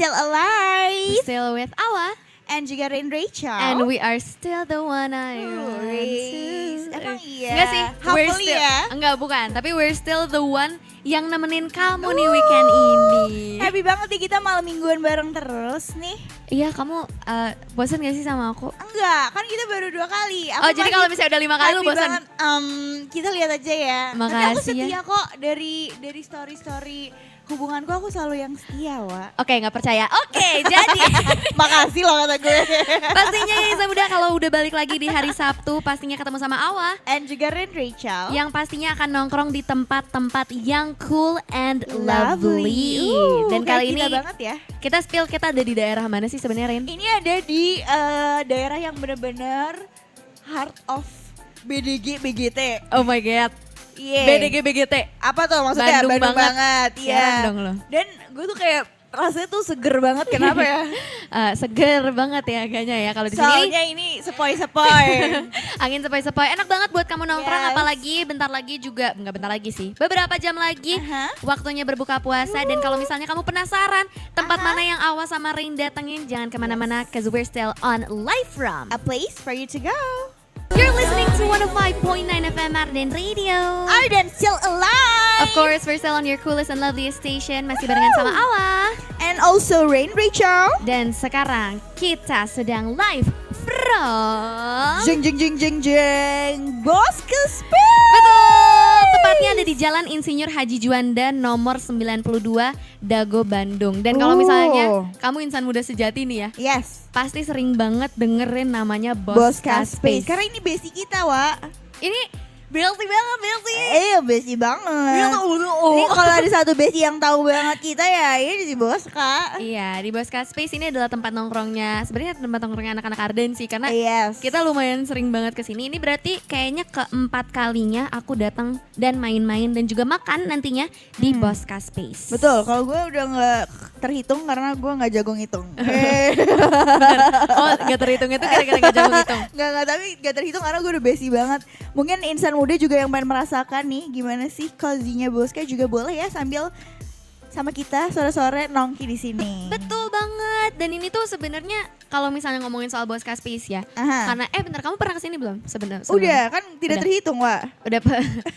still alive. Still with Awa. And juga Rachel. And we are still the one I want Riz. to. Emang iya? Enggak sih, we're Hopefully still, ya. enggak bukan, tapi we're still the one yang nemenin kamu nih weekend ini. Happy banget nih kita malam mingguan bareng terus nih. Iya, kamu bosan gak sih sama aku? Enggak, kan kita baru 2 kali. Aku Oh, jadi kalau misalnya udah 5 kali lu happy bosan? banget. Kita lihat aja ya. Tapi aku Makasih ya. setia kok dari story-story hubunganku, aku selalu yang setia, Wak. Oke, nggak percaya. Oke, jadi Makasih loh kata gue. pastinya ya Isa Muda kalau udah balik lagi di hari Sabtu pastinya ketemu sama Awa. And juga Rachel. Yang pastinya akan nongkrong di tempat-tempat yang cool and lovely. Dan kayak kali kita ini banget ya. kita spill kita ada di daerah mana sih sebenarnya, Rin? Ini ada di daerah yang benar-benar heart of BDG BGT. Oh my god. Iya. BDG BGT. Apa tuh maksudnya? Bandung banget. banget. Iya. Heran dong lo. Dan gue tuh kayak rasanya tuh seger banget. Kenapa ya? Seger banget ya kayaknya ya kalau di sini. Soalnya ini sepoi-sepoi. Angin sepoi-sepoi. Enak banget buat kamu nongkrong, Yes. apalagi bentar lagi juga, enggak bentar lagi sih. Beberapa jam lagi waktunya berbuka puasa. Dan kalau misalnya kamu penasaran tempat mana yang Awa sama Rain datengin, jangan kemana-mana cause we're still on Live From. A place for you to go. You're listening to 105.9 FM Arden Radio. Arden still alive. Of course, we're still on your coolest and loveliest station. Masih barengan sama Awa. And also Rachel. Dan sekarang kita sedang live from... Jeng jeng jeng jeng jeng. Bos ke Betul, tepatnya ada di Jalan Insinyur Haji Juanda nomor 92 Dago, Bandung. Dan kalau misalnya kamu insan muda sejati nih ya, Yes. pasti sering banget dengerin namanya Bosca Bosca Space. Space. Karena ini basic kita, Wak. Ini Belty banget, Belty. Basic banget. Ini kalau ada satu basic yang tahu banget kita ya, ini di Bosca. Iya, di Bosca Space ini adalah tempat nongkrongnya. Sebenarnya tempat nongkrongnya anak-anak Arden sih, karena Yes. kita lumayan sering banget kesini. Ini berarti kayaknya keempat kalinya aku datang dan main-main dan juga makan nantinya di Bosca Space. Betul, kalau gue udah nggak terhitung karena gue nggak jago ngitung. Oh, gak terhitung itu kira-kira gak jago ngitung. Nggak, tapi nggak terhitung karena gue udah basic banget. Mungkin insan muda juga yang pengen merasakan nih gimana sih cozy-nya Bosca juga boleh ya sambil sama kita sore-sore nongki di sini. Betul banget. Dan ini tuh sebenarnya kalau misalnya ngomongin soal Bosca Space ya. Aha. Karena bentar, kamu pernah kesini belum? Sebenarnya. Udah kan tidak Udah. terhitung, Wak. Udah,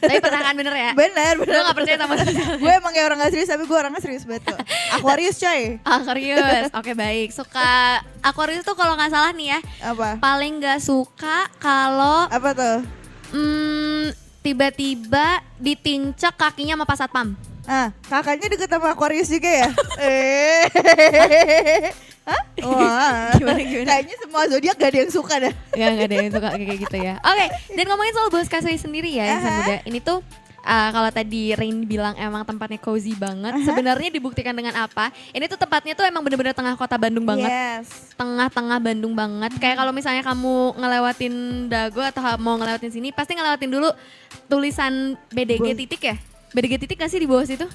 tapi pernah kan bener ya? Bener. Lo gak percaya sama sekali. Gue emang kayak orang gak serius tapi gue orangnya serius betul. Aquarius coy. Aquarius, oke baik. Suka Aquarius tuh kalau nggak salah nih ya, Apa? paling nggak suka kalau Apa tuh? tiba-tiba ditincak kakinya sama pas satpam. Ah, kakaknya deket sama Aquarius juga ya? Hah? Wah. Gimana? Kayaknya semua zodiak gak ada yang suka dah. Gak ada yang suka kayak gitu ya. Oke, dan ngomongin soal Bosca Space sendiri ya, insan muda. Ini tuh kalau tadi Rain bilang emang tempatnya cozy banget. Sebenarnya dibuktikan dengan apa? Ini tuh tempatnya tuh emang bener-bener tengah kota Bandung banget. Yes. Tengah-tengah Bandung banget. Kayak kalau misalnya kamu ngelewatin Dago atau mau ngelewatin sini, pasti ngelewatin dulu tulisan BDG titik ya? BDG titik gak sih di bawah situ?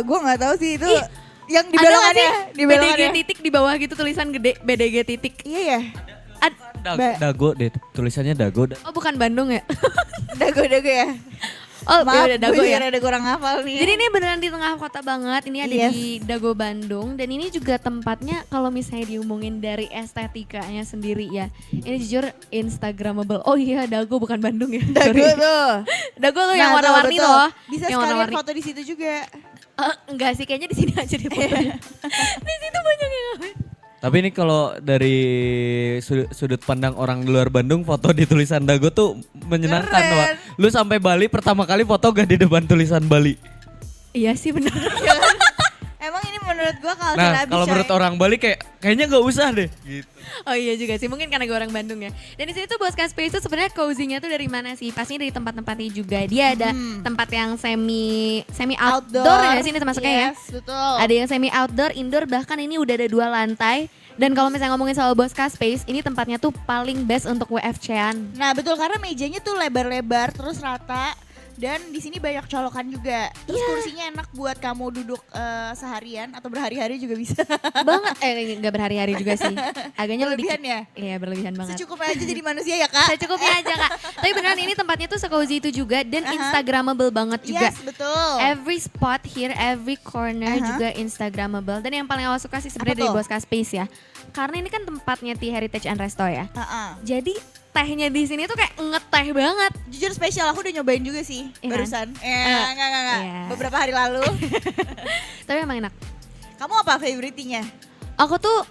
Gue gak tahu sih itu Ih, yang di ada gak belokannya. sih Di BDG belokannya. titik di bawah gitu tulisan gede BDG titik. Iya ya. Dago deh, tulisannya Dago. Oh bukan Bandung ya? Dago ya. Oh Maaf, udah Dago gue ya? ada kurang hafal nih. Jadi ini beneran di tengah kota banget, ini ada Yes. di Dago, Bandung. Dan ini juga tempatnya kalau misalnya diomongin dari estetikanya sendiri ya, ini jujur instagramable. Oh iya, Dago bukan Bandung ya. Dago Sorry. tuh. Dago tuh yang Nah, tuh, warna-warni betul. loh. Bisa yang sekalian warna-warni. foto di situ juga. Enggak sih, kayaknya di sini aja di fotonya. Di situ banyak yang ngapain. Tapi ini kalau dari sudut pandang orang di luar Bandung, foto di tulisan Dago tuh menyenangkan, Keren. Wak. Lu sampai Bali pertama kali foto gak di depan tulisan Bali? Iya sih bener. Emang ini menurut gue kalau Nah, kalau menurut orang Bali kayaknya gak usah deh. Gitu. Oh iya juga sih, mungkin karena gue orang Bandung ya. Dan di sini tuh Bosca Space itu sebenarnya cozy-nya tuh dari mana sih? Pastinya dari tempat-tempatnya juga. Dia ada tempat yang semi outdoor ya sini termasuknya ya. Yes, betul. Ada yang semi outdoor, indoor, bahkan ini udah ada 2 lantai. Dan kalau misalnya ngomongin soal Bosca Space, ini tempatnya tuh paling best untuk WFC-an. Nah betul karena mejanya tuh lebar-lebar terus rata. Dan di sini banyak colokan juga. Terus kursinya enak buat kamu duduk seharian atau berhari-hari juga bisa. Banget, nggak berhari-hari juga sih. Agaknya Berlebihan ya? Iya berlebihan banget. Secukupnya aja jadi manusia ya kak. Secukupnya aja kak. Tapi beneran ini tempatnya tuh se-cozy itu juga dan instagramable banget juga. Yes betul. Every spot here, every corner juga instagramable. Dan yang paling aku suka sih sebenarnya dari Bosca Space ya. Karena ini kan tempatnya Tea Heritage and Resto ya. Jadi tehnya di sini tuh kayak ngeteh banget. Jujur spesial, aku udah nyobain juga sih barusan. Enggak. Beberapa hari lalu. Tapi emang enak. Kamu apa favoritinya? Aku tuh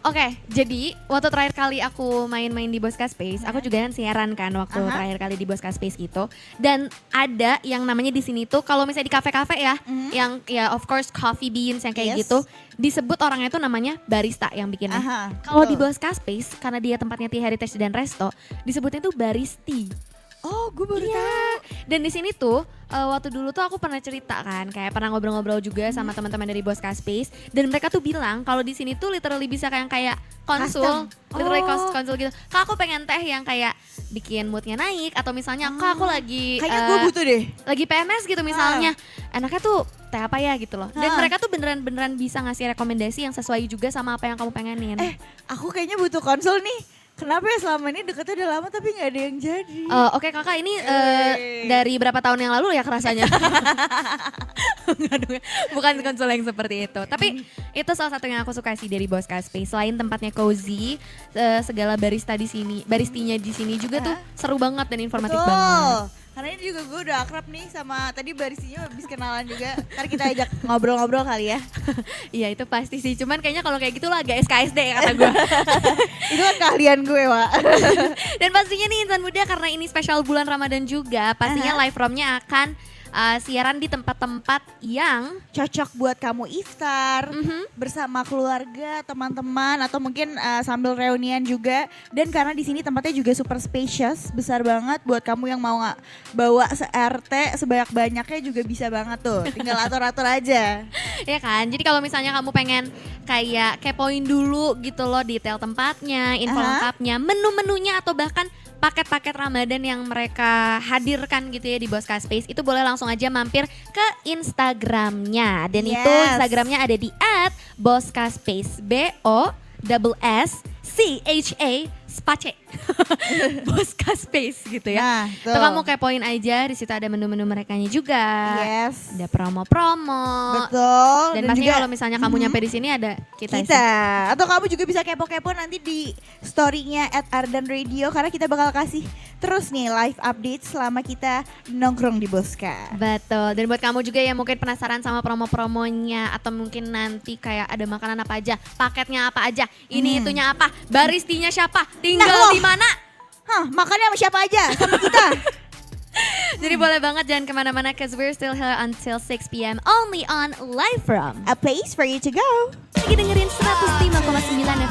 jadi waktu terakhir kali aku main-main di Bosca Space, aku juga kan siaran kan waktu terakhir kali di Bosca Space gitu. Dan ada yang namanya di sini tuh kalau misalnya di kafe-kafe ya, yang ya of course coffee beans yang kayak gitu, disebut orangnya tuh namanya barista yang bikinnya. Kalau di Bosca Space karena dia tempatnya Tea Heritage dan Resto, disebutnya tuh baristi. Oh, gue baru tahu. Dan di sini tuh waktu dulu tuh aku pernah cerita kan, kayak pernah ngobrol-ngobrol juga sama teman-teman dari Bosca Space, dan mereka tuh bilang kalau di sini tuh literally bisa kayak konsul, literally konsul gitu. Kak aku pengen teh yang kayak bikin moodnya naik, atau misalnya kak aku lagi kayaknya gue butuh deh. Lagi PMS gitu misalnya, enaknya tuh teh apa ya gitu loh. Dan mereka tuh beneran bisa ngasih rekomendasi yang sesuai juga sama apa yang kamu pengenin. Aku kayaknya butuh konsul nih. Kenapa ya selama ini deketnya udah lama tapi gak ada yang jadi? Oke kakak, ini dari berapa tahun yang lalu ya kerasanya? Bukan konsul yang seperti itu. Tapi itu salah satu yang aku suka sih dari Bosca Space. Selain tempatnya cozy, segala baristinya di sini juga tuh seru banget dan informatif banget. Karena ini juga gue udah akrab nih sama tadi baristinya habis kenalan juga. Ntar kita ajak ngobrol-ngobrol kali ya. Iya itu pasti sih, cuman kayaknya kalau kayak gitu lo agak SKSD ya kata gue. Itu kan keahlian gue Wak. Dan pastinya nih Insan Muda karena ini spesial bulan Ramadan juga, pastinya live from-nya akan siaran di tempat-tempat yang cocok buat kamu iftar bersama keluarga, teman-teman, atau mungkin sambil reunian juga. Dan karena di sini tempatnya juga super spacious, besar banget buat kamu yang mau bawa se-RT sebanyak-banyaknya juga bisa banget tuh. Tinggal atur-atur aja. Ya kan, jadi kalau misalnya kamu pengen kayak kepoin dulu gitu loh detail tempatnya, info lengkapnya, menu-menunya, atau bahkan paket-paket Ramadan yang mereka hadirkan gitu ya di Bosca Space, itu boleh langsung aja mampir ke Instagramnya. Dan itu Instagramnya ada di @boscaspace, BOSSCHA Space. Bosca Space gitu ya. Itu kamu kepoin aja, di situ ada menu-menu merekanya juga. Ada promo-promo. Betul. Dan pastinya kalau misalnya kamu nyampe di sini ada kita. Atau kamu juga bisa kepo-kepo nanti di story-nya @ardanradio karena kita bakal kasih terus nih live update selama kita nongkrong di Bosca. Betul. Dan buat kamu juga yang mungkin penasaran sama promo-promonya, atau mungkin nanti kayak ada makanan apa aja, paketnya apa aja, ini itunya apa, baristinya siapa, tinggal di mana? Makannya sama siapa aja? Sama kita. Jadi boleh banget jangan kemana-mana, cause we're still here until 6 p.m. only on Live From. A place for you to go. Lagi dengerin 105,9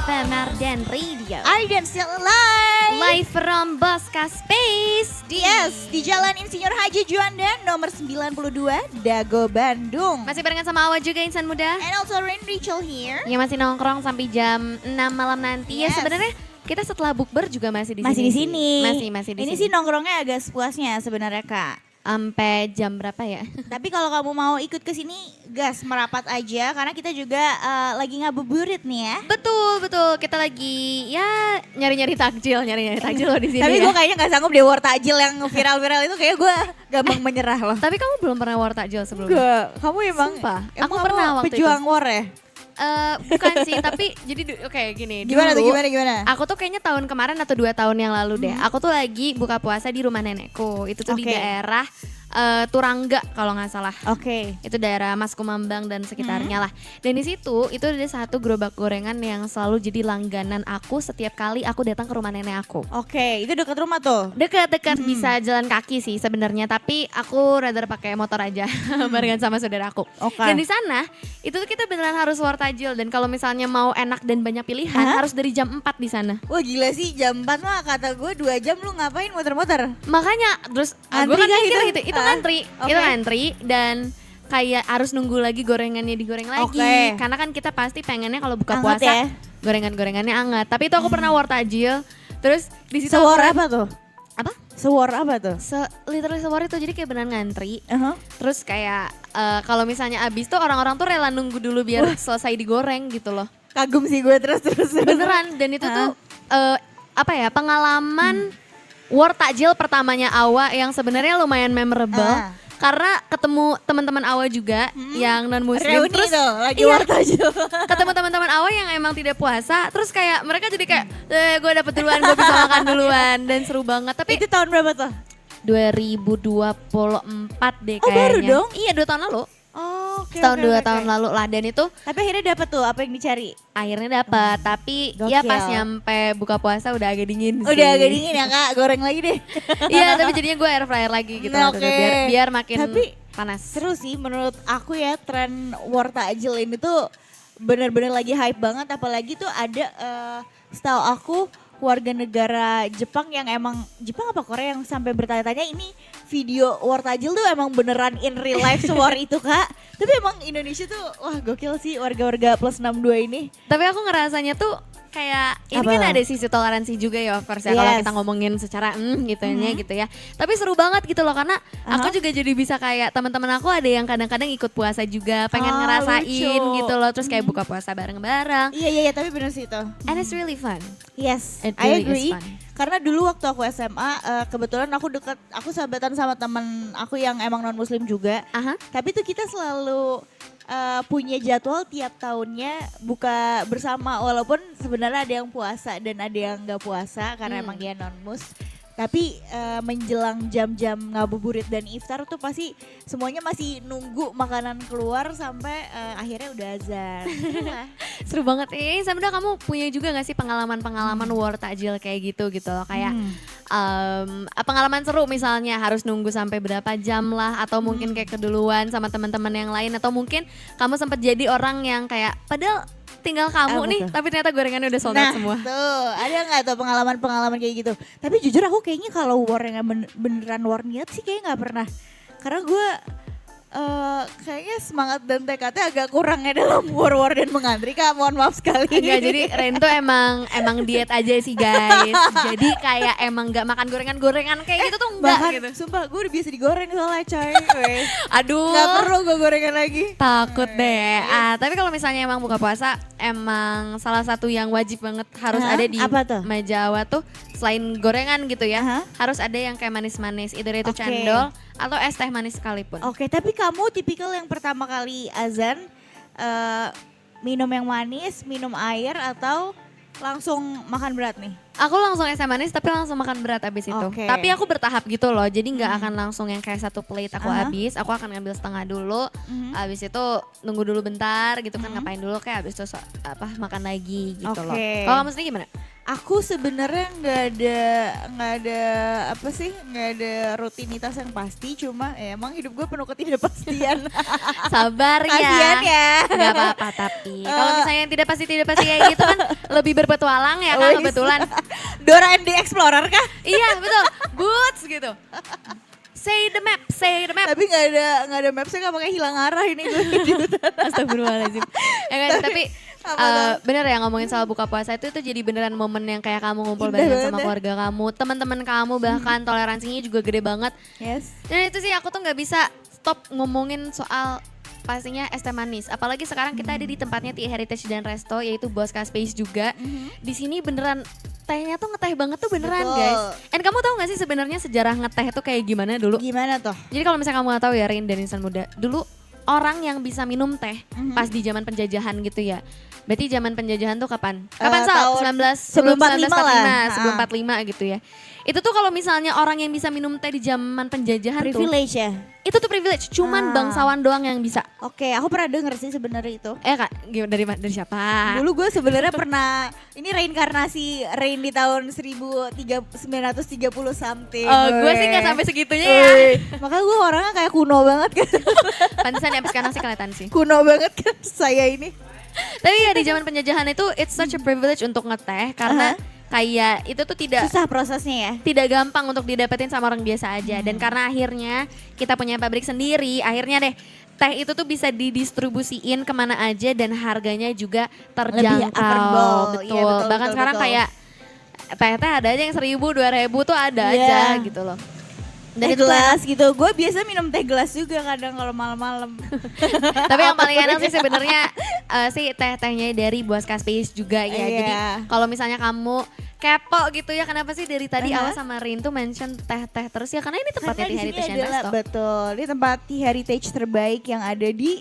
FM Ardan Radio. Ardan still alive. Live from Bosca Space. Yes, di Jalan Insinyur Haji Juanda nomor 92 Dago, Bandung. Masih barengan sama Awa juga Insan Muda. And also Rain Rachel here. Yang masih nongkrong sampai jam 6 malam nanti. Ya sebenarnya kita setelah bukber juga masih di sini. Masih di sini. Ini sih nongkrongnya agak sepuasnya sebenarnya Kak. Sampai jam berapa ya? Tapi kalau kamu mau ikut ke sini, gas merapat aja karena kita juga lagi ngabuburit nih ya. Betul. Kita lagi ya nyari-nyari takjil loh di sini. Tapi gue kayaknya nggak sanggup deh war takjil yang viral-viral itu, kayak gue gampang menyerah loh. Tapi kamu belum pernah war takjil sebelumnya? Enggak, kamu emang. Sumpah, aku pernah waktu pejuang itu. war ya. Bukan sih, tapi jadi gini. Gimana dulu, tuh gimana? Aku tuh kayaknya tahun kemarin atau 2 tahun yang lalu deh. Aku tuh lagi buka puasa di rumah nenekku. Itu tuh di daerah Turangga kalau nggak salah. Itu daerah Mas Kumambang dan sekitarnya lah. Dan di situ itu ada satu gerobak gorengan yang selalu jadi langganan aku setiap kali aku datang ke rumah nenek aku. Itu dekat rumah tuh. Dekat bisa jalan kaki sih sebenarnya, tapi aku rather pakai motor aja barengan sama saudaraku. Dan di sana itu tuh kita beneran harus war tajil, dan kalau misalnya mau enak dan banyak pilihan harus dari jam 4 di sana. Wah gila sih, jam 4 mah kata gue 2 jam lu ngapain muter-muter? Makanya terus gue kan mikir gitu. Itu ngantri dan kayak harus nunggu lagi gorengannya digoreng lagi. Karena kan kita pasti pengennya kalau buka puasa gorengan-gorengannya anget. Tapi itu aku pernah war tajil. Terus di situ war apa tuh? Apa? Sewar apa tuh? Literally sewar itu, jadi kayak beneran ngantri. Uh-huh. Terus kayak kalau misalnya abis tuh orang-orang tuh rela nunggu dulu biar selesai digoreng gitu loh. Kagum sih gue terus. Beneran, dan itu tuh apa ya, pengalaman war takjil pertamanya Awa yang sebenarnya lumayan memorable. Karena ketemu teman-teman Awa juga yang non muslim, Reuni terus tuh, lagi iya, war takjil. ketemu teman-teman Awa yang emang tidak puasa, terus kayak mereka jadi kayak gue dapet duluan, gue bisa makan duluan, dan seru banget. Tapi Itu tahun berapa tuh? 2024 deh Oh, kayaknya. baru dong? Iya, 2 tahun lalu. Oh, oke. Setahun oke, 2 oke. tahun lalu lah, dan itu Tapi akhirnya dapet tuh apa yang dicari? akhirnya dapat. Tapi ya Gokil. pas nyampe buka puasa udah agak dingin sih. Udah agak dingin ya Kak, goreng lagi deh. Iya, tapi jadinya gue air fryer lagi gitu. Nah, oke. Biar makin Tapi panas. seru sih menurut aku ya, tren war takjil ini tuh bener-bener lagi hype banget. Apalagi tuh ada setahu aku warga negara Jepang yang emang, Jepang apa Korea, yang sampai bertanya-tanya ini video war takjil tuh emang beneran in real life sewar itu Kak. Tapi emang Indonesia tuh wah gokil sih warga-warga plus 62 ini. Tapi aku ngerasanya tuh kayak ini Apa? kan ada sisi toleransi juga ya, of course ya, kalau Yes. kita ngomongin secara gitu ya. Tapi seru banget gitu loh, karena aku juga jadi bisa kayak teman-teman aku ada yang kadang-kadang ikut puasa juga, pengen Ah, ngerasain lucu. gitu loh, terus kayak buka puasa bareng-bareng. Iya tapi bener sih itu. And it's really fun. Yes, It I really is agree. fun. Karena dulu waktu aku SMA, kebetulan aku sahabatan sama teman aku yang emang non muslim juga. Aha. Tapi tuh kita selalu punya jadwal tiap tahunnya buka bersama, walaupun sebenarnya ada yang puasa dan ada yang nggak puasa karena emang dia non mus. Tapi menjelang jam-jam ngabuburit dan iftar tuh pasti semuanya masih nunggu makanan keluar sampai akhirnya udah azan. Seru banget. Sebenarnya kamu punya juga gak sih pengalaman-pengalaman war takjil kayak gitu loh, kayak pengalaman seru misalnya harus nunggu sampai berapa jam lah, atau mungkin kayak keduluan sama teman-teman yang lain, atau mungkin kamu sempat jadi orang yang kayak padahal tinggal kamu Apa nih tuh? tapi ternyata gorengannya udah sold out semua. Tuh, ada nggak tuh pengalaman-pengalaman kayak gitu? Tapi jujur aku kayaknya kalau war yang beneran war niat sih kayaknya nggak pernah. Karena gue kayaknya semangat dan tekadnya agak kurang ya dalam war dan mengantri Kak, mohon maaf sekali. Enggak, jadi Ren tuh emang diet aja sih guys. Jadi kayak emang gak makan gorengan-gorengan kayak gitu tuh enggak Bahkan gitu. sumpah gue udah biasa digoreng soalnya coy. Weh. Aduh. Gak perlu gue gorengan lagi. Takut deh. Tapi kalau misalnya emang buka puasa, emang salah satu yang wajib banget harus Hah? ada di Apa tuh? meja Awa tuh selain gorengan gitu ya, Aha. harus ada yang kayak manis-manis, either itu Oke. cendol atau es teh manis sekalipun. Oke, tapi kamu tipikal yang pertama kali azan minum yang manis, minum air, atau langsung makan berat nih? Aku langsung es teh manis tapi langsung makan berat abis itu. Oke. Tapi aku bertahap gitu loh, jadi nggak akan langsung yang kayak satu plate aku Aha. habis. Aku akan ngambil setengah dulu, abis itu nunggu dulu bentar gitu kan, ngapain dulu, kayak abis itu makan lagi gitu loh. Oke. Kalau kamu sendiri gimana? Aku sebenarnya nggak ada apa sih, nggak ada rutinitas yang pasti, cuma emang hidup gue penuh ketidakpastian. Sabar Kasian ya. Gak apa-apa, tapi kalau misalnya yang tidak pasti kayak gitu kan lebih berpetualang ya kan, Wih. kebetulan. Dora and the Explorer kah? Iya betul, boots gitu. Say the map. Tapi nggak ada mapsnya, nggak pakai hilang arah ini gue. Astagfirullahaladzim. Ya kan, tapi apa tuh? bener ya, ngomongin soal buka puasa itu jadi beneran momen yang kayak kamu ngumpul Indah bareng banget sama ya. keluarga kamu, teman-teman kamu, bahkan toleransinya juga gede banget. Yes. Dan itu sih aku tuh nggak bisa stop ngomongin soal pastinya es teh manis. Apalagi sekarang kita ada di tempatnya Tea Heritage dan Resto, yaitu Bosca Space juga. Di sini beneran tehnya tuh ngeteh banget tuh beneran. Betul. Guys. And kamu tahu gak sih sebenarnya sejarah ngeteh itu kayak gimana dulu? Gimana tuh? Jadi kalau misalnya kamu gak tahu ya, Rin dan insan muda, dulu orang yang bisa minum teh pas di zaman penjajahan gitu ya. Berarti zaman penjajahan tuh kapan? Kapan Sal? tahun 19 sebelum 45 sebelum 1945, lah. sebelum 45 gitu ya. Itu tuh kalau misalnya orang yang bisa minum teh di zaman penjajahan tuh, Privilege ya. itu tuh privilege, cuman Ah. bangsawan doang yang bisa. Oke, aku pernah denger sih sebenarnya itu. Kak, dari siapa? Dulu gue sebenarnya pernah, ini reinkarnasi Rain di tahun 1930 something. Oh, gue sih gak sampai segitunya ya. Makanya gue orangnya kayak kuno banget kan. Pantesan ya, sampai sekarang sih kelihatan sih. Kuno banget kan saya ini. Tapi ya di zaman penjajahan itu it's such a privilege untuk ngeteh, karena kayak itu tuh tidak Susah prosesnya ya. gampang untuk didapetin sama orang biasa aja. Dan karena akhirnya kita punya pabrik sendiri, akhirnya deh teh itu tuh bisa didistribusiin kemana aja dan harganya juga terjangkau. affordable. Betul. Iya, betul, Bahkan betul, sekarang betul. kayak Teh ada aja yang 1.000, 2.000 tuh ada Iya. aja gitu loh. Dan itu gelas gitu. Gue biasa minum teh gelas juga kadang kalau malam-malam. Tapi yang paling enak sih sebenarnya sih teh-tehnya dari Boska Space juga ya. Iya. Jadi kalau misalnya kamu kepo gitu ya, kenapa sih dari tadi Uh-huh. Awas sama Rin tuh mention teh-teh terus ya, karena ini tempatnya Karena di di sini Heritage and adalah Resto betul, ini tempat tea heritage terbaik yang ada di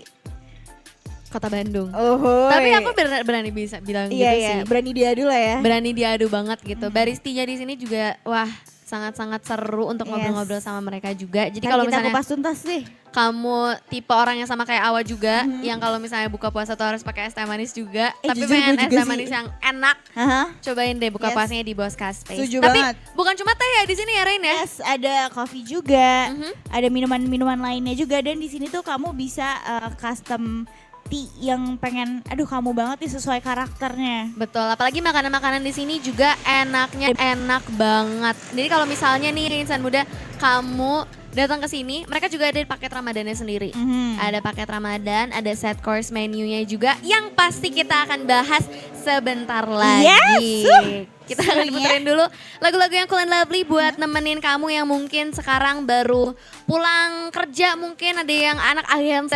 Kota Bandung. Oh. Tapi aku berani bisa bilang iya, gitu iya, sih. berani diadu lah ya. Berani diadu banget gitu. Baristinya di sini juga wah sangat-sangat seru untuk Yes. ngobrol-ngobrol sama mereka juga. Jadi Ntar kalau kita misalnya kupas tuntas deh. kamu tipe orang yang sama kayak Awa juga, yang kalau misalnya buka puasa tuh harus pakai es teh manis juga, tapi jujur pengen gue es juga teh sih. manis yang enak, Aha. cobain deh buka Yes. puasanya di Boska Space. Setuju Tapi banget. bukan cuma teh ya di sini ya Rain ya. Yes, ada coffee juga, Mhm. ada minuman-minuman lainnya juga, dan di sini tuh kamu bisa custom tea yang pengen, aduh kamu banget nih sesuai karakternya. Betul, apalagi makanan-makanan di sini juga enaknya enak banget. Jadi kalau misalnya nih insan muda kamu datang ke sini, mereka juga ada paket Ramadannya sendiri. Mhm. Ada paket Ramadan, ada set course menunya juga yang pasti kita akan bahas sebentar lagi. Yes! Kita akan Serunya. puterin dulu lagu-lagu yang cool and lovely buat nemenin kamu yang mungkin sekarang baru pulang kerja, mungkin ada yang anak ayam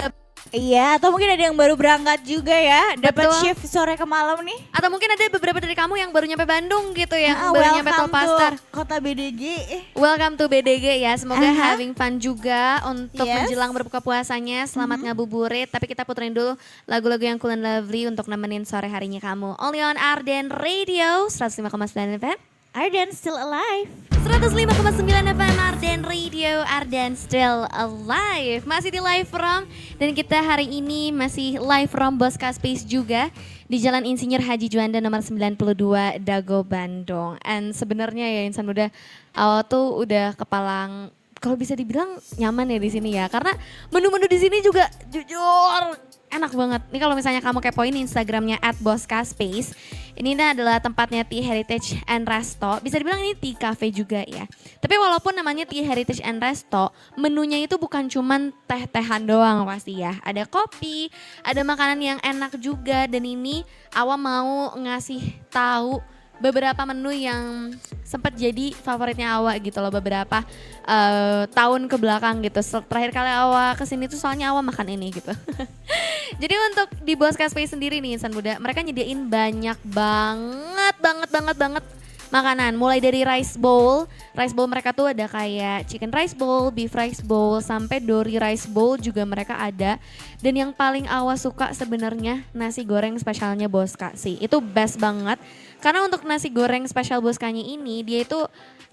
Iya, atau mungkin ada yang baru berangkat juga ya, dapat Betul. shift sore ke malam nih. atau mungkin ada beberapa dari kamu yang baru nyampe Bandung gitu ya, Ah, baru nyampe welcome Tolpastar. to Kota BDG. Welcome to BDG ya, semoga Aha. having fun juga untuk Yes. menjelang berbuka puasanya. Selamat ngabuburit, tapi kita puterin dulu lagu-lagu yang cool and lovely untuk nemenin sore harinya kamu. Only on Arden Radio, 105,9 FM. Arden still alive. 105,9 FM Arden Radio, Arden Still Alive. Masih di live from, dan kita hari ini masih live from Boska Space juga di Jalan Insinyur Haji Juanda nomor 92 Dago Bandung. And sebenarnya ya insan muda, awal tuh udah kepalang, kalau bisa dibilang nyaman ya di sini ya, karena menu-menu di sini juga jujur enak banget. Nih kalau misalnya kamu kepoin Instagramnya @boskaspace, ini adalah tempatnya Tea Heritage and Resto. Bisa dibilang ini tea cafe juga ya. Tapi walaupun namanya Tea Heritage and Resto, menunya itu bukan cuman teh-tehan doang pasti ya. Ada kopi, ada makanan yang enak juga, dan ini Awa mau ngasih tahu beberapa menu yang sempat jadi favoritnya Awa gitu loh beberapa tahun ke belakang gitu. Terakhir kali Awa kesini tuh soalnya Awa makan ini gitu. Jadi untuk di Boska Space sendiri nih insan muda, mereka nyediain banyak banget makanan. Mulai dari rice bowl mereka tuh ada kayak chicken rice bowl, beef rice bowl, sampai dori rice bowl juga mereka ada. Dan yang paling Awa suka sebenarnya nasi goreng spesialnya Boska sih. Itu best banget. Karena untuk nasi goreng spesial Boskanya ini, dia itu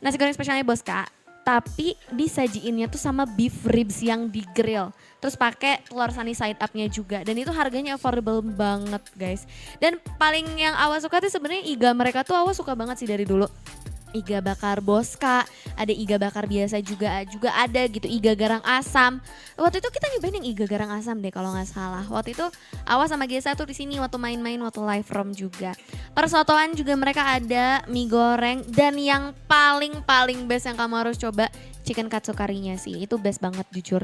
nasi goreng spesialnya Boska, tapi disajiinnya tuh sama beef ribs yang di grill. Terus pakai telur sunny side up-nya juga, dan itu harganya affordable banget guys. Dan paling yang Awa suka tuh sebenarnya iga mereka tuh Awa suka banget sih dari dulu. Iga bakar Boska, ada iga bakar biasa juga ada gitu, iga garang asam. Waktu itu kita nyobain yang iga garang asam deh kalau nggak salah. Waktu itu Awa sama Gesa tuh di sini waktu main-main, waktu live from juga. Persotoan juga mereka ada, mie goreng, dan yang paling best yang kamu harus coba, chicken katsu karinya sih. Itu best banget jujur.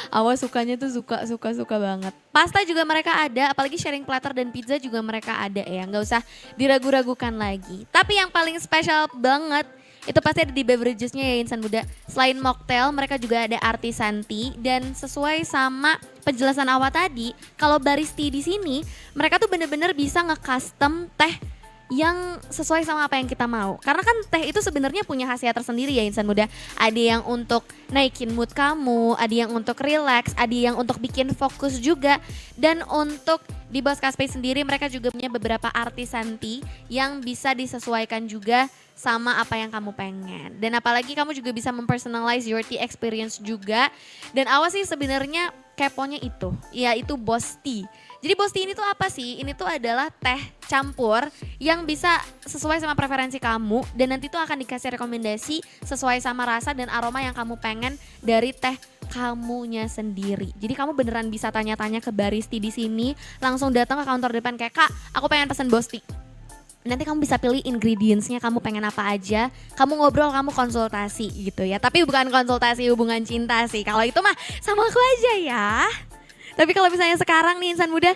Awa sukanya tuh suka banget. Pasta juga mereka ada, apalagi sharing platter dan pizza juga mereka ada ya. Nggak usah diragu-ragukan lagi. Tapi yang paling spesial banget itu pasti ada di beveragesnya ya insan muda. Selain mocktail, mereka juga ada artisan tea, dan sesuai sama penjelasan Awa tadi, kalau baristi di sini mereka tuh bener-bener bisa nge-custom teh yang sesuai sama apa yang kita mau. Karena kan teh itu sebenarnya punya khasiat tersendiri ya insan muda. Ada yang untuk naikin mood kamu, ada yang untuk relax, ada yang untuk bikin fokus juga. Dan untuk di Boska Space sendiri mereka juga punya beberapa artisan tea yang bisa disesuaikan juga sama apa yang kamu pengen. Dan apalagi kamu juga bisa mempersonalize your tea experience juga. Dan Awas sih sebenarnya keponya itu, yaitu Boss Tea. Jadi Boss Tea ini tuh apa sih? Ini tuh adalah teh campur yang bisa sesuai sama preferensi kamu, dan nanti tuh akan dikasih rekomendasi sesuai sama rasa dan aroma yang kamu pengen dari teh kamunya sendiri. Jadi kamu beneran bisa tanya-tanya ke baristi di sini, langsung datang ke counter depan kayak, "Kak, aku pengen pesen Boss Tea." Nanti kamu bisa pilih ingredientsnya, kamu pengen apa aja, kamu ngobrol, kamu konsultasi gitu ya. Tapi bukan konsultasi hubungan cinta sih, kalau itu mah sama aku aja ya. Tapi kalau misalnya sekarang nih insan muda,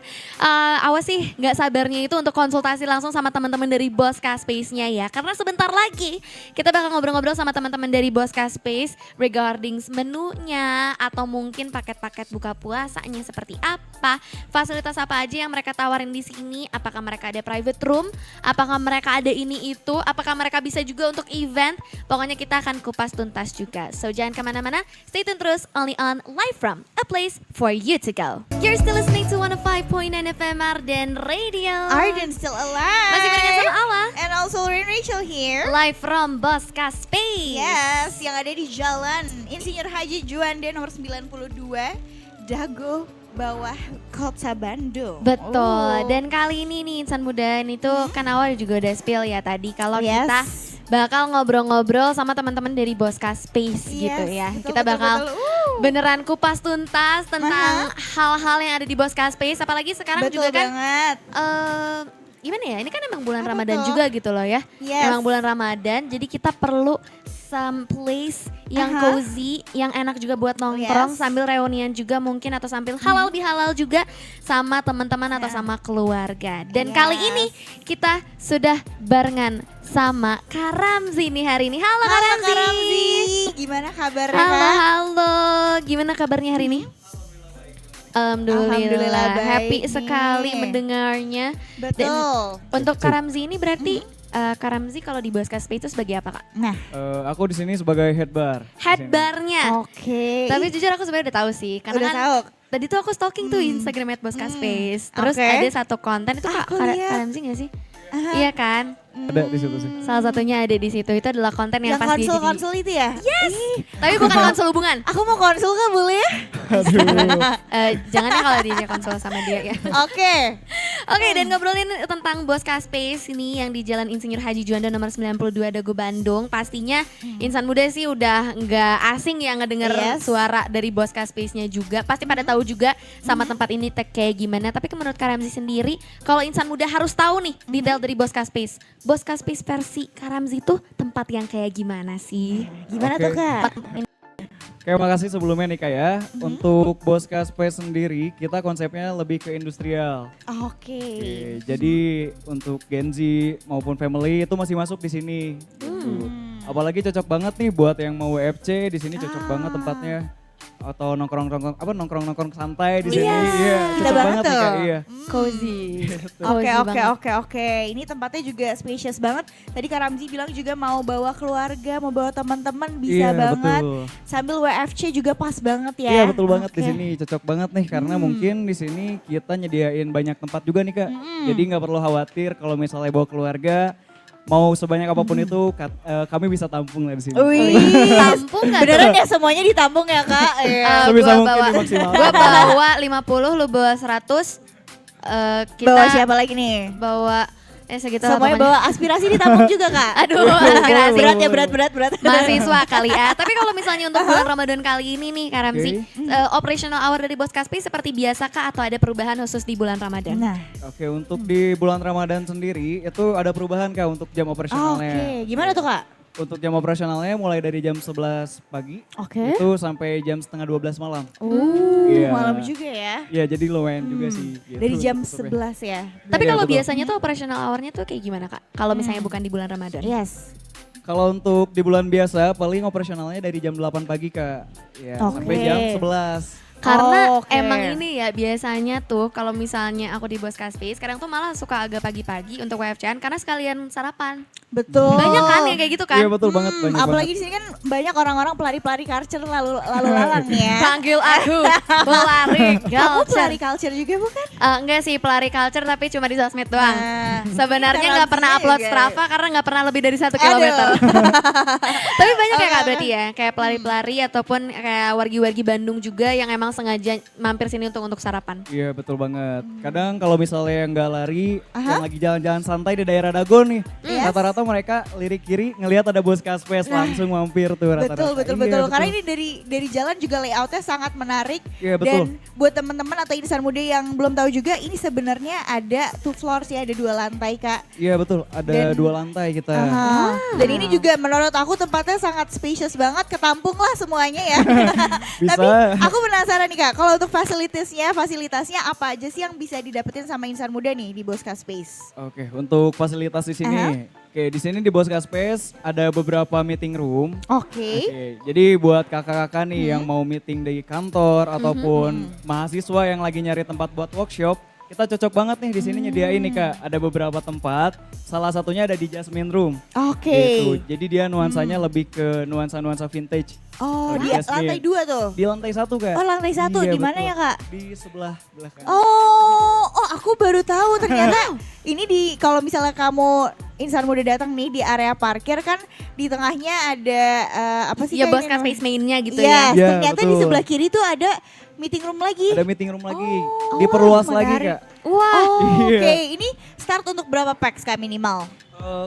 awas sih nggak sabarnya itu untuk konsultasi langsung sama teman-teman dari Bosca Space-nya ya. Karena sebentar lagi kita bakal ngobrol-ngobrol sama teman-teman dari Bosca Space regarding menunya atau mungkin paket-paket buka puasanya seperti apa, fasilitas apa aja yang mereka tawarin di sini, apakah mereka ada private room, apakah mereka ada ini itu, apakah mereka bisa juga untuk event. Pokoknya kita akan kupas tuntas juga. So jangan kemana-mana, stay tune terus only on Live From a Place for You to Go. You're still listening to 105.9 FM Arden Radio. Arden still alive. Masih barengan sama Awa. And also Rain Rachel here. Live from Bosca Space. Yes, yang ada di Jalan Insinyur Haji Juanda nomor 92, Dago, bawah Kota Bandung. Betul. Oh. Dan kali ini nih insan muda ini tuh kan awal juga udah spill ya tadi kalau Yes. kita bakal ngobrol-ngobrol sama teman-teman dari Bosca Space gitu ya. Betul, Kita betul, bakal betul. beneran kupas tuntas tentang hal-hal yang ada di Bosca Space. Apalagi sekarang Betul juga kan banget. gimana ya, ini kan emang bulan Apa Ramadan tuh? juga gitu loh ya. Yes. Emang bulan Ramadan, jadi kita perlu some place yang cozy, yang enak juga buat nongkrong Yes. sambil reunian juga mungkin atau sambil halal bihalal juga sama teman-teman atau sama keluarga. Dan Yes. kali ini kita sudah barengan sama Kak Ramzi nih hari ini. Halo, Kak Halo Ramzi. Kak Ramzi, gimana kabarnya Halo, Kak? halo. Gimana kabarnya hari ini? Alhamdulillah baik Happy nih. sekali mendengarnya. Betul. Untuk Kak Ramzi ini berarti Kak Ramzi kalau di Bosca Space itu sebagai apa Kak? Nah, Aku di sini sebagai head bar. Head barnya. oke. Tapi jujur aku sebenarnya udah tahu sih. Karena Udah kan tahu. tadi tuh aku stalking tuh Instagram Bosca Space. Terus Oke. ada satu konten itu Kak, Aku Kak lihat. Ramzi gak sih? Iya kan? Ada di situ sih. Salah satunya ada di situ. Itu adalah konten yang Yang pas dia jadi. konsul-konsul itu ya? Yes. Tapi bukan konsul hubungan. Aku mau konsul Kak, boleh ya? Jangan ya kalau dia konsul sama dia ya. Oke. Oke, dan ngobrolin tentang Bosca Space ini yang di Jalan Insinyur Haji Juanda nomor 92 Dago Bandung. Pastinya insan muda sih udah nggak asing ya ngedenger Yes. suara dari Bosca Space-nya juga. Pasti pada tahu juga sama tempat ini kayak gimana. Tapi menurut Kak Ramzi sendiri, kalau insan muda harus tahu nih detail dari Bosca Space. Bosca Space versi Kak Ramzi tuh tempat yang kayak gimana sih? Gimana Oke. tuh Kak? Oke, makasih sebelumnya nih Kak ya. Untuk Bosca Space sendiri, kita konsepnya lebih ke industrial. Oke. Oke, jadi untuk Gen Z maupun family itu masih masuk di sini. Gitu. Apalagi cocok banget nih buat yang mau WFC, di sini cocok banget tempatnya. Atau nongkrong santai di sini. Iya, Iya, kita cocok banget banget nih tuh. Kak. Iya. Cozy. Oke, oke. Ini tempatnya juga spacious banget. Tadi Kak Ramzi bilang juga mau bawa keluarga, mau bawa teman-teman bisa Iya, banget. betul. Sambil WFC juga pas banget ya. Iya betul banget di Oke. sini, cocok banget nih karena mungkin di sini kita nyediain banyak tempat juga nih Kak. Jadi nggak perlu khawatir kalau misalnya bawa keluarga, mau sebanyak apapun itu kami bisa tampung lah di sini. Wih, Tampung nggak beneran ya semuanya ditampung ya Kak? Iya. Sebisa Gua mungkin bawa- dimaksimalkan. Gue bawa 50, lu bawa 100. Kita Bawa siapa lagi nih? bawa segitu lah Semuanya pokoknya. bawa aspirasi ditampung juga Kak? Aduh, aspirasi. Berat ya, berat. Mahasiswa kali ya. Tapi kalau misalnya untuk bulan Ramadan kali ini nih Kak Ramzi, operational hour dari Bosca Space seperti biasa kah atau ada perubahan khusus di bulan Ramadan? Nah, Oke, untuk di bulan Ramadan sendiri itu ada perubahan Kak untuk jam oke. operasionalnya. Gimana tuh Kak? Untuk jam operasionalnya mulai dari jam 11 pagi Oke. itu sampai jam setengah 12 malam. Oh, Iya. malam juga ya. Ya jadi lumayan juga sih. gitu Dari jam tutupnya. 11 ya. Tapi Iya, kalau betul. biasanya tuh operational hour-nya tuh kayak gimana Kak? Kalau misalnya bukan di bulan Ramadan? Yes. Kalau untuk di bulan biasa paling operasionalnya dari jam 8 pagi Kak. Ya, Oke. sampai jam 11. Karena Oh, oke. emang ini ya biasanya tuh kalau misalnya aku di Bosca Space, kadang tuh malah suka agak pagi-pagi untuk WFC-an karena sekalian sarapan. Betul. Banyak kan yang kayak gitu kan? Iya betul banget, banyak Apalagi banget. di sini kan banyak orang-orang pelari-pelari culture lalu lalang ya. Panggil aku pelari Kamu culture. pelari culture juga bukan? Enggak sih pelari culture tapi cuma di sosmed doang. Nah, Sebenarnya ini nggak pernah Ramzi upload juga. Strava karena nggak pernah lebih dari 1 Aduh. kilometer. Tapi banyak ya Kak berarti ya, kayak pelari-pelari ataupun kayak wargi-wargi Bandung juga yang emang sengaja mampir sini untuk sarapan. Iya betul banget. Kadang kalau misalnya yang nggak lari, yang lagi jalan-jalan santai di daerah Dago nih, rata-rata mereka lirik kiri ngelihat ada Bosca Space langsung mampir tuh rata-rata. Betul, Iya, betul. Karena ini dari jalan juga layoutnya sangat menarik. Iya, betul. Dan buat teman-teman atau insan muda yang belum tahu juga, ini sebenarnya ada 2 floors ya, ada 2 lantai Kak. Iya betul, ada Dan- 2 lantai kita. Dan ini juga menurut aku tempatnya sangat spacious banget, ketampung lah semuanya ya. Bisa. Tapi aku penasaran penasaran nih Kak, kalau untuk fasilitasnya apa aja sih yang bisa didapetin sama insan muda nih di Bosca Space? Oke, untuk fasilitas di sini. Oke, di sini di Bosca Space ada beberapa meeting room. Oke. Oke, jadi buat kakak-kakak nih yang mau meeting di kantor ataupun mahasiswa yang lagi nyari tempat buat workshop, kita cocok banget nih di sini nyediain nih Kak. Ada beberapa tempat, salah satunya ada di Jasmine Room. Oke. Gitu. Jadi dia nuansanya lebih ke nuansa-nuansa vintage. Oh, Kalau di Jasmine. lantai 2 tuh? Di lantai 1 Kak. Oh, lantai 1, Iya, di mana betul. ya Kak? Di sebelah belakang. Oh, aku baru tahu ternyata ini kalau misalnya kamu insan muda datang nih di area parkir kan di tengahnya ada apa sih Ya kayaknya Bosca namanya? Space mainnya gitu Yes, ya. Ya, ternyata di betul. sebelah kiri tuh ada meeting room lagi. Ada meeting room lagi. Oh, Diperluas lagi menarik. Kak. Wah, Oh, Iya. oke. Ini start untuk berapa packs Kak minimal?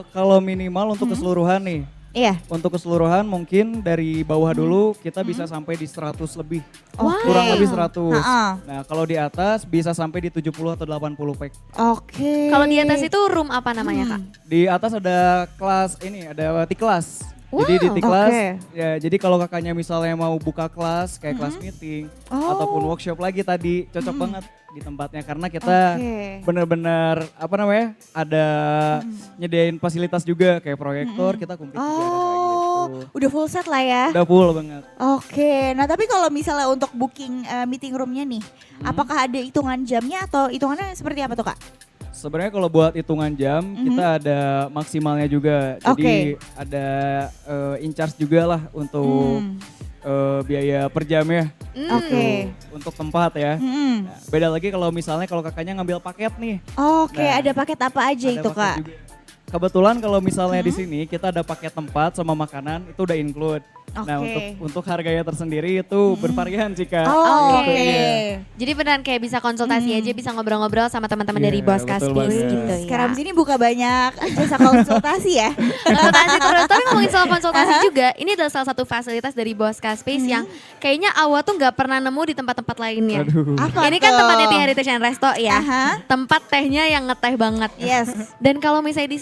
Kalau minimal untuk keseluruhan nih. Iya. Untuk keseluruhan mungkin dari bawah dulu kita bisa sampai di 100 lebih. Oke. Kurang lebih 100. Ha-ha. Nah kalau di atas bisa sampai di 70 atau 80 pack. Oke. kalau di atas itu room apa namanya Kak? Di atas ada kelas ini, ada T-class. Jadi di Wow, T-class, oke. ya jadi kalau kakaknya misalnya mau buka kelas kayak kelas meeting Oh. ataupun workshop lagi tadi cocok banget di tempatnya karena kita Oke. bener-bener apa namanya ada nyediain fasilitas juga kayak proyektor kita kumplit juga ada kayak Oh, gitu. udah full set lah ya. Udah full banget. Oke, nah tapi kalau misalnya untuk booking meeting roomnya nih, apakah ada hitungan jamnya atau hitungannya seperti apa tuh Kak? Sebenarnya kalau buat hitungan jam kita ada maksimalnya juga. Jadi ada in charge juga lah untuk biaya per jamnya. Oke. Untuk tempat ya. Nah, beda lagi kalau misalnya kalau kakaknya ngambil paket nih. Oke, Nah, ada paket apa aja ada itu paket Kak? juga. Kebetulan kalau misalnya di sini kita ada paket tempat sama makanan itu udah include. Nah Oke. untuk harganya tersendiri itu bervarian sih Kak. Oh, Oke. oke. Iya. Jadi beneran kayak bisa konsultasi aja, bisa ngobrol-ngobrol sama teman-teman dari Iya, Bosca betul Space banget. gitu ya. Sekarang sini buka banyak jasa konsultasi ya. Konsultasi terus. Tapi ngomongin soal konsultasi juga, ini adalah salah satu fasilitas dari Bosca Space yang kayaknya Awa tuh nggak pernah nemu di tempat-tempat lainnya. Aduh. Apa Ini kan tuh? tempatnya di Heritage and Resto ya. Aha. Tempat tehnya yang ngeteh banget. Yes. Dan kalau misalnya di